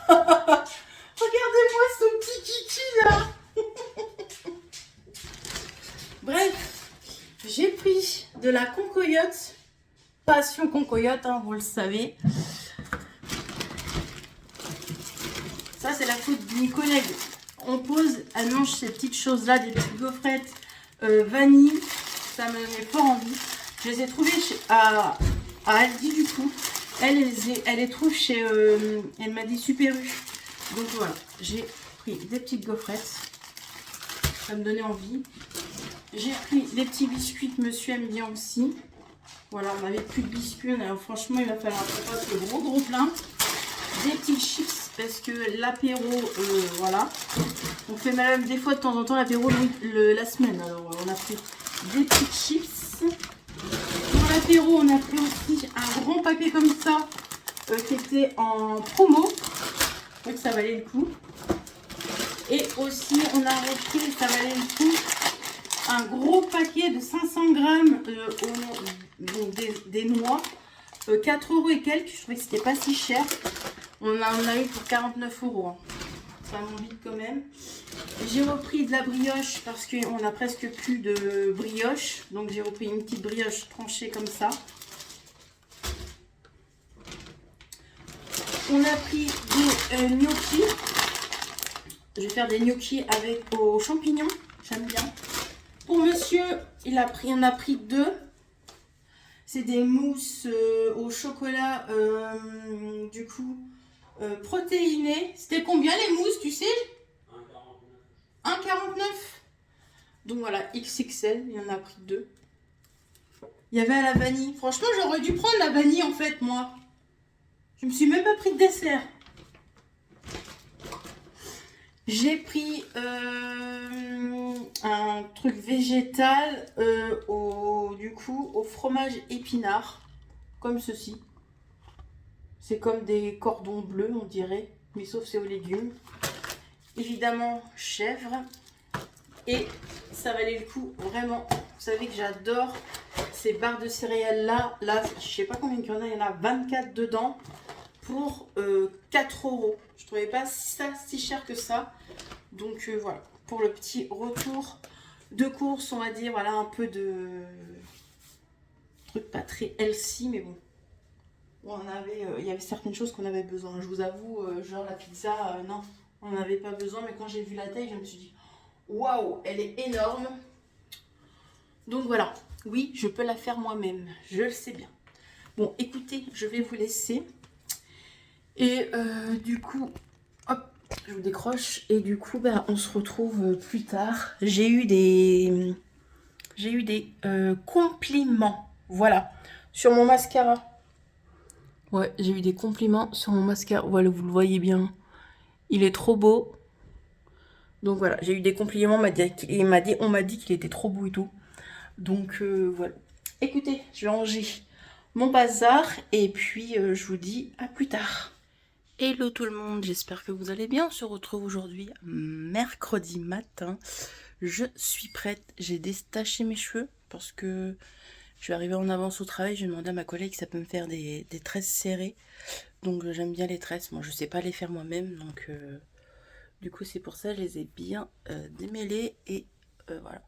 Regardez-moi son petit kiki, là. Bref, j'ai pris de la concoyote. Passion concoyote, hein, vous le savez. Ça, c'est la faute d'une collègue. On pose, elle mange ces petites choses-là, des petites gaufrettes vanille. Ça me met fort envie. Je les ai trouvées à Aldi, du coup. Elle les trouve chez... elle m'a dit Super U. Donc voilà, j'ai pris des petites gaufrettes. Ça me donnait envie. J'ai pris des petits biscuits que monsieur aime bien aussi. Voilà, on n'avait plus de biscuits. Franchement, il va falloir qu'on fasse le gros plein. Des petits chips parce que l'apéro, voilà. On fait même des fois de temps en temps l'apéro la semaine. Alors, on a pris des petits chips. Pour l'apéro, on a pris aussi un grand paquet comme ça qui était en promo. Donc, ça valait le coup. Et aussi, on a repris, ça valait le coup, un gros paquet de 500 grammes des noix. 4 euros et quelques. Je trouvais que c'était pas si cher. On en a eu pour 49 euros. Hein. Ça monte vite quand même. J'ai repris de la brioche parce qu'on a presque plus de brioche. Donc j'ai repris une petite brioche tranchée comme ça. On a pris des gnocchis. Je vais faire des gnocchis avec aux champignons. J'aime bien. Pour monsieur, on a pris 2. C'est des mousses au chocolat, du coup, protéinées. C'était combien les mousses, tu sais? 1,49. Donc voilà, XXL, il y en a pris 2. Il y avait à la vanille. Franchement, j'aurais dû prendre la vanille en fait, moi. Je me suis même pas pris de dessert. J'ai pris un truc végétal du coup au fromage épinard, comme ceci. C'est comme des cordons bleus, on dirait, mais sauf c'est aux légumes. Évidemment, chèvre. Et ça valait le coup, vraiment. Vous savez que j'adore ces barres de céréales là. Là, je sais pas combien il y en a 24 dedans pour 4 euros. Je trouvais pas ça si cher que ça. Donc voilà, pour le petit retour de course, on va dire, voilà, un peu de truc pas très healthy, mais bon. Il y avait certaines choses qu'on avait besoin. Je vous avoue, genre la pizza, non, on n'avait pas besoin. Mais quand j'ai vu la taille, je me suis dit, waouh, elle est énorme. Donc voilà, oui, je peux la faire moi-même, je le sais bien. Bon, écoutez, je vais vous laisser. Et du coup, hop, je vous décroche. Et du coup, ben, on se retrouve plus tard. J'ai eu des compliments, voilà, sur mon mascara. Ouais, j'ai eu des compliments sur mon mascara. Voilà, vous le voyez bien. Il est trop beau. Donc voilà, j'ai eu des compliments. On m'a dit qu'il était trop beau et tout. Donc voilà. Écoutez, je vais ranger mon bazar. Et puis, je vous dis à plus tard. Hello tout le monde, j'espère que vous allez bien. On se retrouve aujourd'hui, mercredi matin. Je suis prête. J'ai détaché mes cheveux parce que je suis arrivée en avance au travail. J'ai demandé à ma collègue si ça peut me faire des tresses serrées. Donc j'aime bien les tresses. Moi je sais pas les faire moi-même. Donc du coup c'est pour ça je les ai bien démêlées. Et voilà.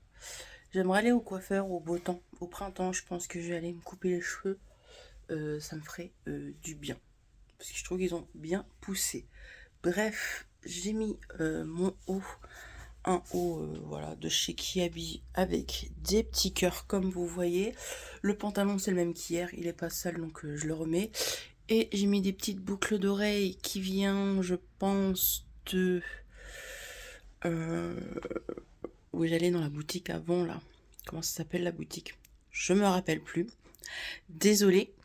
J'aimerais aller au coiffeur au beau temps. Au printemps je pense que je vais aller me couper les cheveux. Ça me ferait du bien. Parce que je trouve qu'ils ont bien poussé. Bref, j'ai mis mon haut. Un haut voilà, de chez Kiabi avec des petits cœurs comme vous voyez. Le pantalon c'est le même qu'hier, il est pas sale donc je le remets. Et j'ai mis des petites boucles d'oreilles qui viennent je pense de... où j'allais dans la boutique avant là. Comment ça s'appelle la boutique? Je me rappelle plus. Désolée.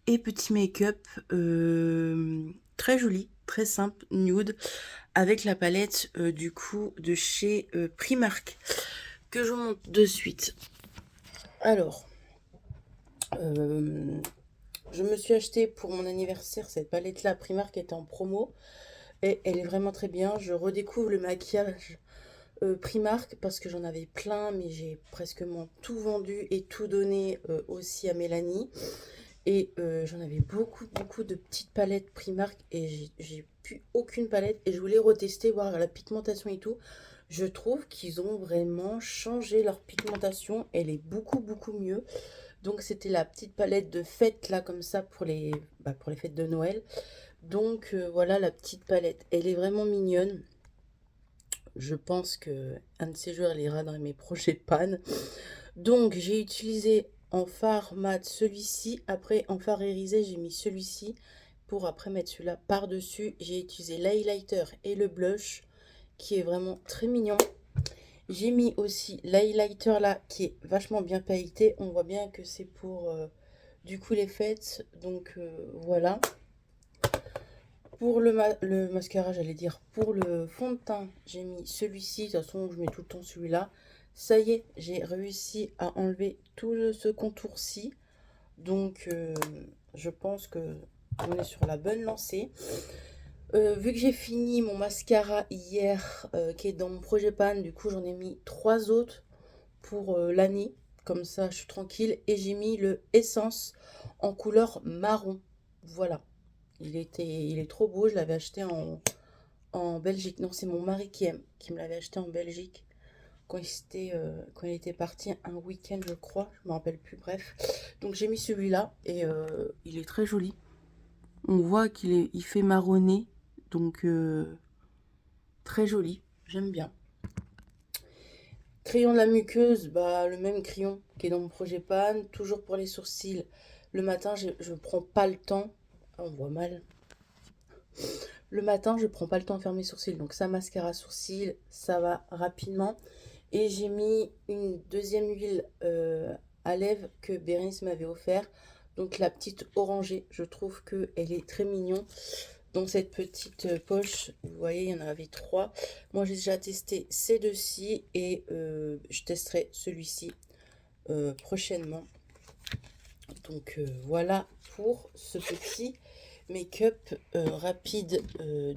Et petit make-up très joli, très simple, nude, avec la palette du coup de chez Primark, que je vous montre de suite. Alors, je me suis acheté pour mon anniversaire cette palette-là, Primark était en promo, et elle est vraiment très bien. Je redécouvre le maquillage Primark parce que j'en avais plein, mais j'ai presque tout vendu et tout donné aussi à Mélanie. Et j'en avais beaucoup de petites palettes Primark et j'ai plus aucune palette et je voulais retester, voir la pigmentation et tout. Je trouve qu'ils ont vraiment changé leur pigmentation, elle est beaucoup mieux. Donc c'était la petite palette de fête là comme ça pour les fêtes de Noël. Donc voilà la petite palette, elle est vraiment mignonne. Je pense que un de ces jours elle ira dans mes projets panne. Donc j'ai utilisé en fard mat celui-ci, après en fard irisé j'ai mis celui-ci pour après mettre celui-là par-dessus. J'ai utilisé l'highlighter et le blush qui est vraiment très mignon. J'ai mis aussi l'highlighter là qui est vachement bien pailleté. On voit bien que c'est pour du coup les fêtes. Donc voilà. Pour le mascara, j'allais dire, pour le fond de teint, j'ai mis celui-ci. De toute façon, je mets tout le temps celui-là. Ça y est, j'ai réussi à enlever tout ce contour-ci. Donc, je pense que on est sur la bonne lancée. Vu que j'ai fini mon mascara hier, qui est dans mon projet pan, du coup, j'en ai mis 3 autres pour l'année. comme ça je suis tranquille. Et j'ai mis le Essence en couleur marron. Voilà, il est trop beau, je l'avais acheté en Belgique. Non, c'est mon mari qui me l'avait acheté en Belgique quand il était parti un week-end, je crois, je me rappelle plus, bref. Donc j'ai mis celui-là et il est très joli. On voit il fait marronner, donc très joli, j'aime bien. Crayon de la muqueuse, bah le même crayon qui est dans mon projet Pan, toujours pour les sourcils. Le matin, je prends pas le temps. Ah, on voit mal. Le matin, je prends pas le temps de faire mes sourcils, donc ça mascara sourcils, ça va rapidement. Et j'ai mis une deuxième huile à lèvres que Bérénice m'avait offert. Donc la petite orangée, je trouve qu'elle est très mignon. Dans cette petite poche, vous voyez, il y en avait 3. Moi, j'ai déjà testé ces deux-ci et je testerai celui-ci prochainement. Donc voilà pour ce petit make-up rapide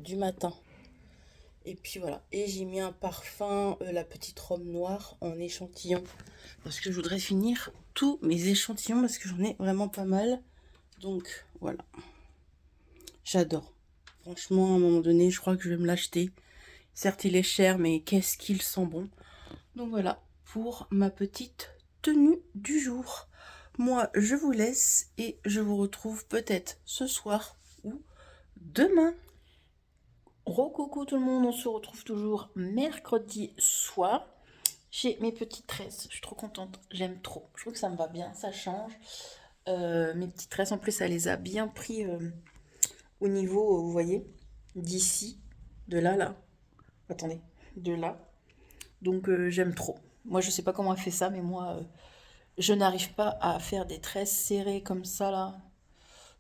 du matin. Et puis voilà, et j'ai mis un parfum, la petite robe noire en échantillon. Parce que je voudrais finir tous mes échantillons parce que j'en ai vraiment pas mal. Donc voilà, j'adore. Franchement, à un moment donné, je crois que je vais me l'acheter. Certes, il est cher, mais qu'est-ce qu'il sent bon. Donc voilà, pour ma petite tenue du jour. Moi, je vous laisse et je vous retrouve peut-être ce soir ou demain. Recoucou tout le monde, on se retrouve toujours mercredi soir. J'ai mes petites tresses, je suis trop contente, j'aime trop. Je trouve que ça me va bien, ça change. Mes petites tresses, en plus, elle les a bien pris au niveau, vous voyez, d'ici, de là, là. Attendez, de là. Donc j'aime trop. Moi, je sais pas comment elle fait ça, mais moi, je n'arrive pas à faire des tresses serrées comme ça, là.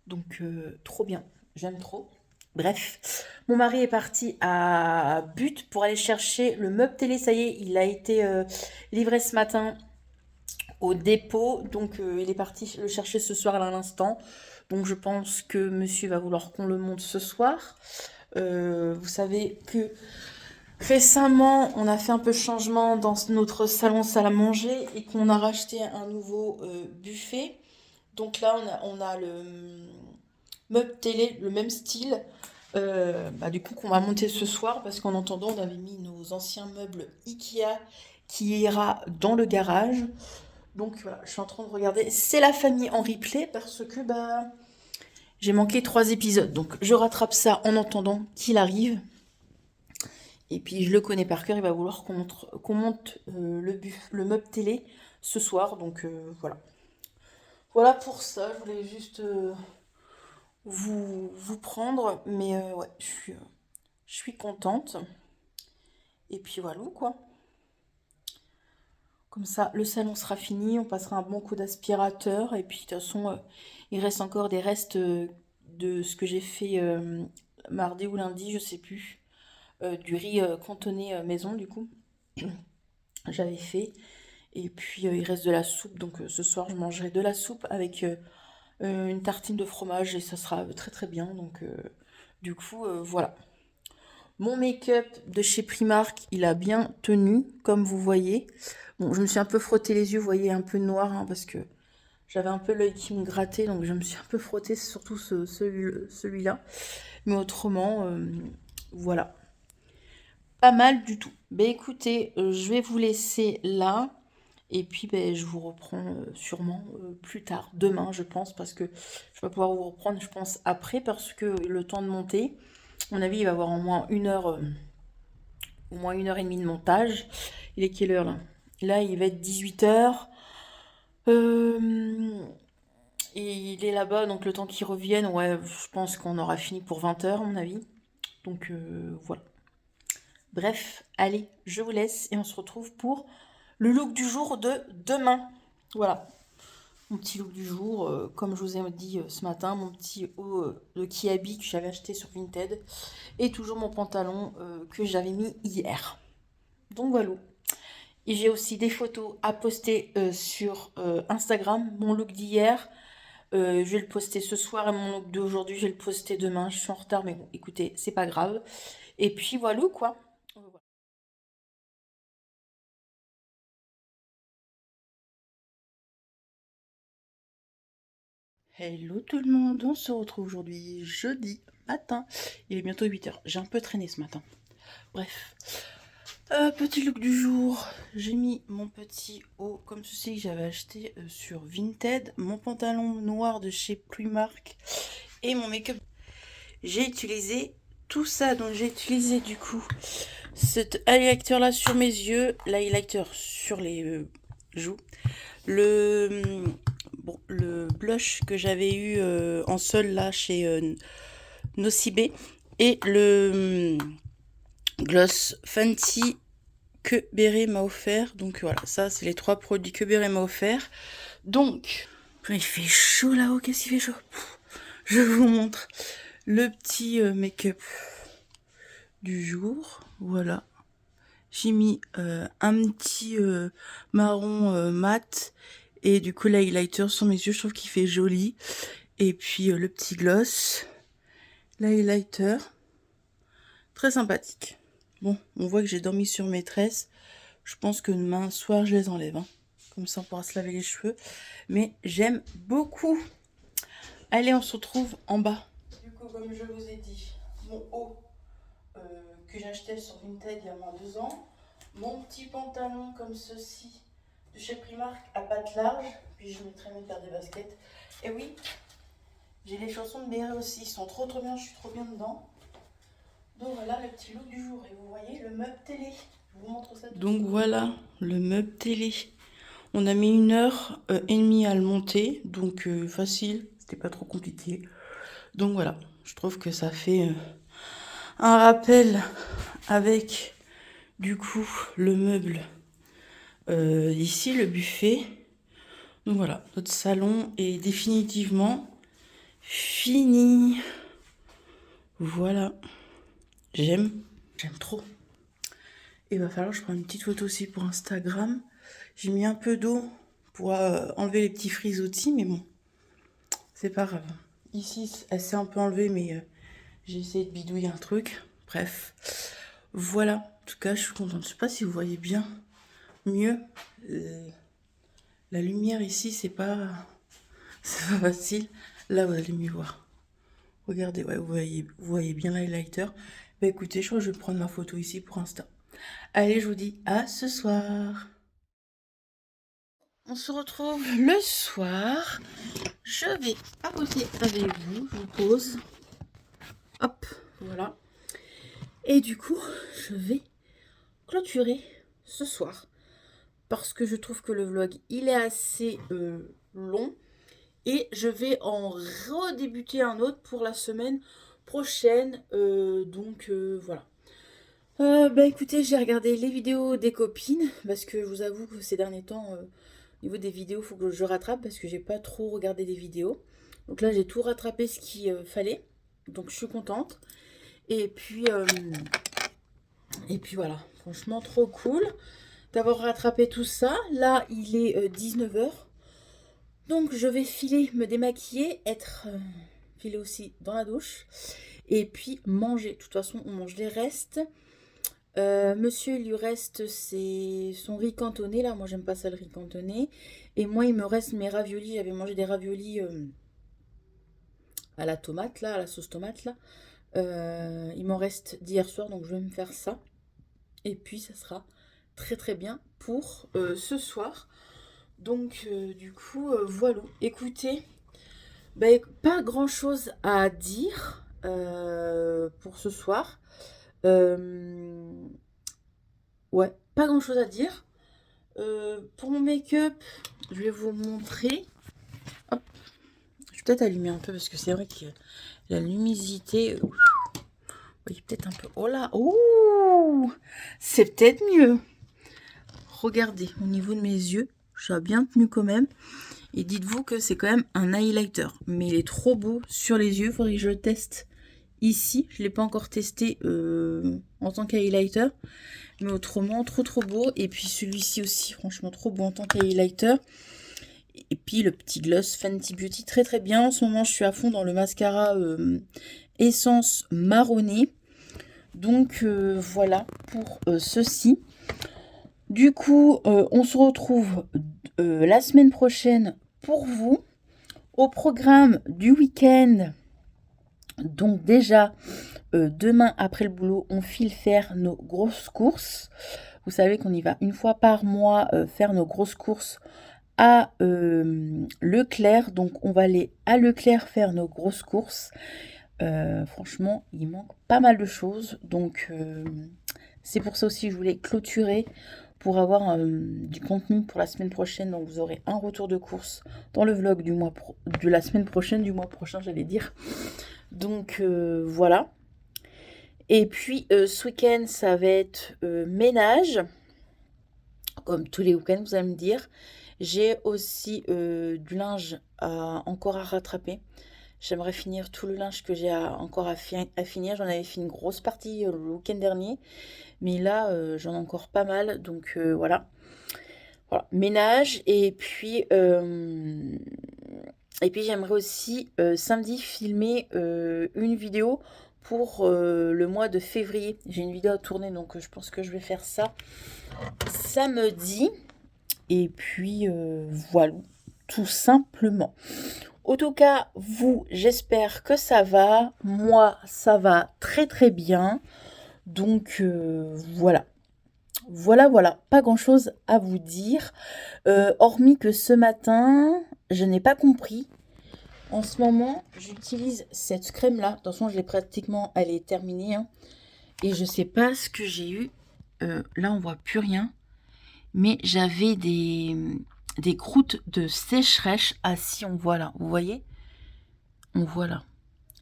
Donc trop bien, j'aime trop. Bref, mon mari est parti à But pour aller chercher le meuble télé. Ça y est, il a été livré ce matin au dépôt. Donc il est parti le chercher ce soir à l'instant. Donc je pense que monsieur va vouloir qu'on le monte ce soir. Vous savez que récemment, on a fait un peu de changement dans notre salon salle à manger et qu'on a racheté un nouveau buffet. Donc là, on a le meuble télé, le même style. Du coup, qu'on va monter ce soir parce qu'en entendant, on avait mis nos anciens meubles Ikea qui ira dans le garage. Donc voilà, je suis en train de regarder. C'est la famille en replay parce que j'ai manqué 3 épisodes. Donc je rattrape ça en entendant qu'il arrive. Et puis je le connais par cœur, il va vouloir qu'on monte le meuble télé ce soir. Donc voilà. Voilà pour ça, je voulais juste vous prendre. Mais ouais, je suis contente. Et puis voilà quoi. Comme ça, le salon sera fini, on passera un bon coup d'aspirateur. Et puis de toute façon, il reste encore des restes de ce que j'ai fait mardi ou lundi, je sais plus. Du riz cantonné maison du coup. J'avais fait. Et puis il reste de la soupe. Donc ce soir, je mangerai de la soupe avec une tartine de fromage. Et ça sera très très bien. Donc du coup, voilà. Mon make-up de chez Primark, il a bien tenu, comme vous voyez. Bon, je me suis un peu frotté les yeux, vous voyez, un peu noir, hein, parce que j'avais un peu l'œil qui me grattait, donc je me suis un peu frotté, surtout celui-là. Mais autrement, voilà. Pas mal du tout. Ben écoutez, je vais vous laisser là. Et puis, je vous reprends sûrement plus tard, demain, je pense, parce que je vais pouvoir vous reprendre, je pense, après, parce que le temps de monter, à mon avis, il va y avoir au moins au moins 1 heure et demie de montage. Il est quelle heure là? Là, il va être 18h. Et il est là-bas, donc le temps qu'il revienne, ouais, je pense qu'on aura fini pour 20h, à mon avis. Donc voilà. Bref, allez, je vous laisse et on se retrouve pour le look du jour de demain. Voilà. Mon petit look du jour, comme je vous ai dit ce matin, mon petit haut de Kiabi que j'avais acheté sur Vinted. Et toujours mon pantalon que j'avais mis hier. Donc voilà. Et j'ai aussi des photos à poster sur Instagram. Mon look d'hier, je vais le poster ce soir et mon look d'aujourd'hui, je vais le poster demain. Je suis en retard, mais bon, écoutez, c'est pas grave. Et puis voilà quoi. Hello tout le monde, on se retrouve aujourd'hui jeudi matin. Il est bientôt 8 h. J'ai un peu traîné ce matin. Bref. Petit look du jour. J'ai mis mon petit haut comme ceci que j'avais acheté sur Vinted. Mon pantalon noir de chez Primark. Et mon make-up. J'ai utilisé tout ça. Donc j'ai utilisé du coup cet highlighter là sur mes yeux. L'highlighter sur les joues. Le blush que j'avais eu en sol là chez Nocibé et le gloss Fenty que Béré m'a offert. Donc voilà, ça c'est les 3 produits que Béré m'a offert. Donc, il fait chaud là-haut, qu'est-ce qu'il fait chaud? Je vous montre le petit make-up du jour. Voilà. J'ai mis un petit marron mat. Et du coup, l'highlighter sur mes yeux, je trouve qu'il fait joli. Et puis, le petit gloss. L'highlighter. Très sympathique. Bon, on voit que j'ai dormi sur mes tresses. Je pense que demain soir, je les enlève. Hein. Comme ça, on pourra se laver les cheveux. Mais j'aime beaucoup. Allez, on se retrouve en bas. Du coup, comme je vous ai dit, mon haut que j'ai acheté sur Vinted il y a moins 2 ans. Mon petit pantalon comme ceci. De chez Primark à pattes larges, puis je mettrai mes paires de baskets. Et oui, j'ai les chaussons de Béré aussi, ils sont trop bien, je suis trop bien dedans. Donc voilà le petit look du jour. Et vous voyez le meuble télé, je vous montre ça tout de suite. Donc voilà le meuble télé. On a mis 1h30 à le monter, donc facile, c'était pas trop compliqué. Donc voilà, je trouve que ça fait un rappel avec du coup le meuble. Ici le buffet. Donc voilà, notre salon est définitivement fini. Voilà, j'aime trop. Il va falloir que je prenne une petite photo aussi pour Instagram. J'ai mis un peu d'eau pour enlever les petits frisottis, mais bon, c'est pas grave. Ici, elle s'est un peu enlevée, mais j'ai essayé de bidouiller un truc. Bref, voilà. En tout cas, je suis contente. Je sais pas si vous voyez bien mieux. La lumière ici, c'est pas facile. Là, vous allez mieux voir. Regardez, ouais, vous voyez bien l'highlighter. Bah écoutez, je crois que je vais prendre ma photo ici pour Insta. Allez, je vous dis à ce soir. On se retrouve le soir. Je vais papoter avec vous. Je vous pose. Hop, voilà. Et du coup, je vais clôturer ce soir. Parce que je trouve que le vlog, il est assez long. Et je vais en redébuter un autre pour la semaine prochaine. Donc voilà. Bah écoutez, j'ai regardé les vidéos des copines. Parce que je vous avoue que ces derniers temps, au niveau des vidéos, il faut que je rattrape. Parce que j'ai pas trop regardé des vidéos. Donc là, j'ai tout rattrapé ce qu'il fallait. Donc je suis contente. Et puis voilà. Franchement, trop cool d'avoir rattrapé tout ça. Là, il est 19 h. Donc je vais filer, me démaquiller, filer aussi dans la douche. Et puis manger. De toute façon, on mange les restes. Monsieur, il lui reste son riz cantonné. Là, moi, j'aime pas ça, le riz cantonné. Et moi, il me reste mes raviolis. J'avais mangé des raviolis à la tomate, là, à la sauce tomate, là. Il m'en reste d'hier soir, donc je vais me faire ça. Et puis, ça sera très, très bien pour ce soir. Donc, du coup, voilà. Écoutez, pas grand chose à dire pour ce soir. Ouais, pas grand chose à dire. Pour mon make-up, je vais vous montrer. Hop. Je vais peut-être allumer un peu parce que c'est vrai que la luminosité. Vous voyez peut-être un peu. Oh là, oh, c'est peut-être mieux. Regardez, au niveau de mes yeux, ça a bien tenu quand même. Et dites-vous que c'est quand même un highlighter. Mais il est trop beau sur les yeux. Il faudrait que je le teste ici. Je ne l'ai pas encore testé en tant qu'highlighter. Mais autrement, trop beau. Et puis celui-ci aussi, franchement, trop beau en tant qu'highlighter. Et puis le petit gloss Fenty Beauty, très très bien. En ce moment, je suis à fond dans le mascara Essence marronné. Donc voilà pour ceci. Du coup, on se retrouve la semaine prochaine pour vous. Au programme du week-end, donc déjà, demain après le boulot, on file faire nos grosses courses. Vous savez qu'on y va une fois par mois faire nos grosses courses à Leclerc. Donc on va aller à Leclerc faire nos grosses courses. Franchement, il manque pas mal de choses. Donc c'est pour ça aussi que je voulais clôturer pour avoir du contenu pour la semaine prochaine. Donc vous aurez un retour de course dans le vlog de la semaine prochaine, du mois prochain, j'allais dire. Donc voilà. Et puis ce week-end, ça va être ménage. Comme tous les week-ends, vous allez me dire. J'ai aussi du linge encore à rattraper. J'aimerais finir tout le linge que j'ai encore à finir. J'en avais fait une grosse partie le week-end dernier. Mais là, j'en ai encore pas mal. Donc voilà. Voilà. Ménage. Et puis j'aimerais aussi samedi filmer une vidéo pour le mois de février. J'ai une vidéo à tourner, donc je pense que je vais faire ça samedi. Et puis voilà, tout simplement. En tout cas, vous, j'espère que ça va. Moi, ça va très très bien. Donc voilà. Voilà, pas grand-chose à vous dire. Hormis que ce matin, je n'ai pas compris. En ce moment, j'utilise cette crème-là. De toute façon, elle est terminée. Hein. Et je sais pas ce que j'ai eu. Là, on voit plus rien. Mais j'avais des croûtes de sécheresse. Ah si, on voit là. Vous voyez? On voit là.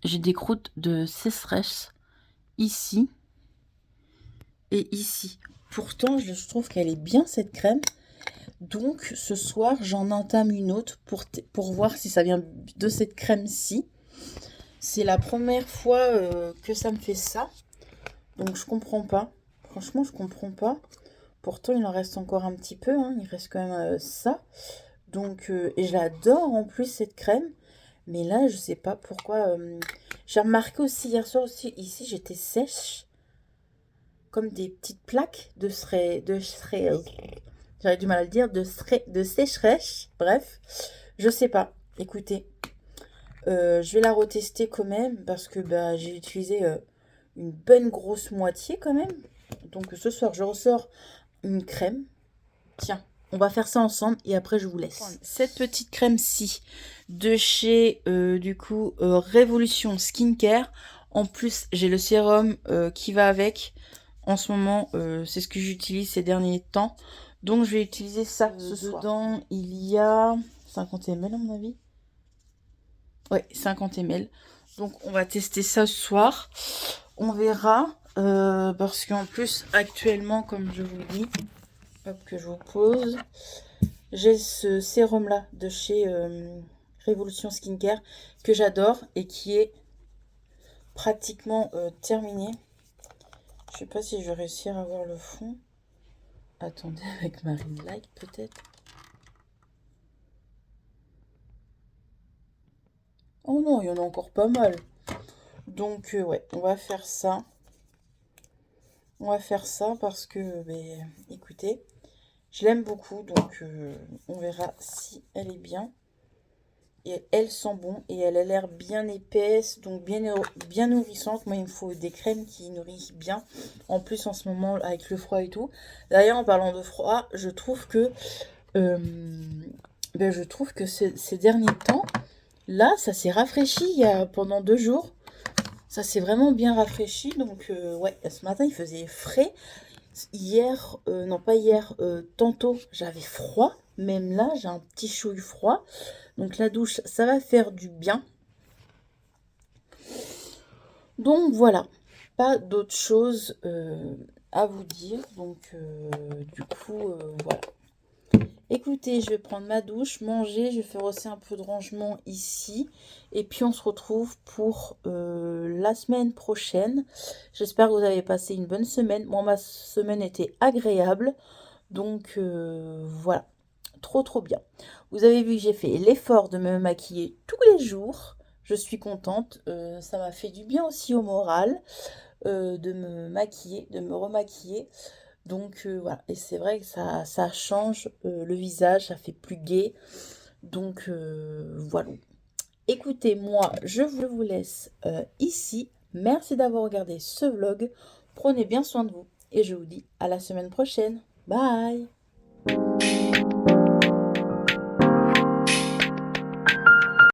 J'ai des croûtes de sécheresse ici et ici. Pourtant, je trouve qu'elle est bien cette crème. Donc, ce soir, j'en entame une autre pour voir si ça vient de cette crème-ci. C'est la première fois que ça me fait ça. Donc, je comprends pas. Franchement, je comprends pas. Pourtant, il en reste encore un petit peu. Hein. Il reste quand même ça. Donc, et j'adore en plus cette crème. Mais là, je sais pas pourquoi. J'ai remarqué aussi hier soir aussi, ici, j'étais sèche. Comme des petites plaques j'avais du mal à le dire, de sécheresse. Bref, je sais pas. Écoutez, je vais la retester quand même parce que bah, j'ai utilisé une bonne grosse moitié quand même. Donc ce soir, je ressors une crème. Tiens, on va faire ça ensemble et après je vous laisse. Cette petite crème-ci de chez Révolution Skincare. En plus, j'ai le sérum qui va avec. En ce moment, c'est ce que j'utilise ces derniers temps. Donc, je vais utiliser ça ce soir. Dedans, il y a 50 ml à mon avis. Ouais, 50 ml. Donc, on va tester ça ce soir. On verra. Parce qu'en plus, actuellement, comme je vous le dis, hop, que je vous pose, j'ai ce sérum-là de chez Révolution Skincare que j'adore et qui est pratiquement terminé. Je sais pas si je vais réussir à voir le fond. Attendez, avec ma ring light peut-être. Oh non, il y en a encore pas mal. Donc ouais, on va faire ça. On va faire ça parce que, écoutez, je l'aime beaucoup. Donc on verra si elle est bien. Et elle sent bon et elle a l'air bien épaisse, donc bien nourrissante. Moi, il me faut des crèmes qui nourrissent bien. En plus, en ce moment, avec le froid et tout. D'ailleurs, en parlant de froid, je trouve que, ces derniers temps, là, ça s'est rafraîchi pendant 2 jours. Ça s'est vraiment bien rafraîchi. Donc, ouais, ce matin, il faisait frais. Hier, non pas hier, tantôt, j'avais froid. Même là, j'ai un petit chouille froid. Donc la douche, ça va faire du bien. Donc voilà, pas d'autre chose à vous dire. Donc du coup, voilà. Écoutez, je vais prendre ma douche, manger, je vais faire aussi un peu de rangement ici. Et puis on se retrouve pour la semaine prochaine. J'espère que vous avez passé une bonne semaine. Moi, ma semaine était agréable. Donc voilà. Trop bien. Vous avez vu que j'ai fait l'effort de me maquiller tous les jours. Je suis contente. Ça m'a fait du bien aussi au moral de me maquiller, de me remaquiller. Donc voilà. Et c'est vrai que ça change le visage, ça fait plus gai. Donc voilà. Écoutez, moi, je vous laisse ici. Merci d'avoir regardé ce vlog. Prenez bien soin de vous et je vous dis à la semaine prochaine. Bye!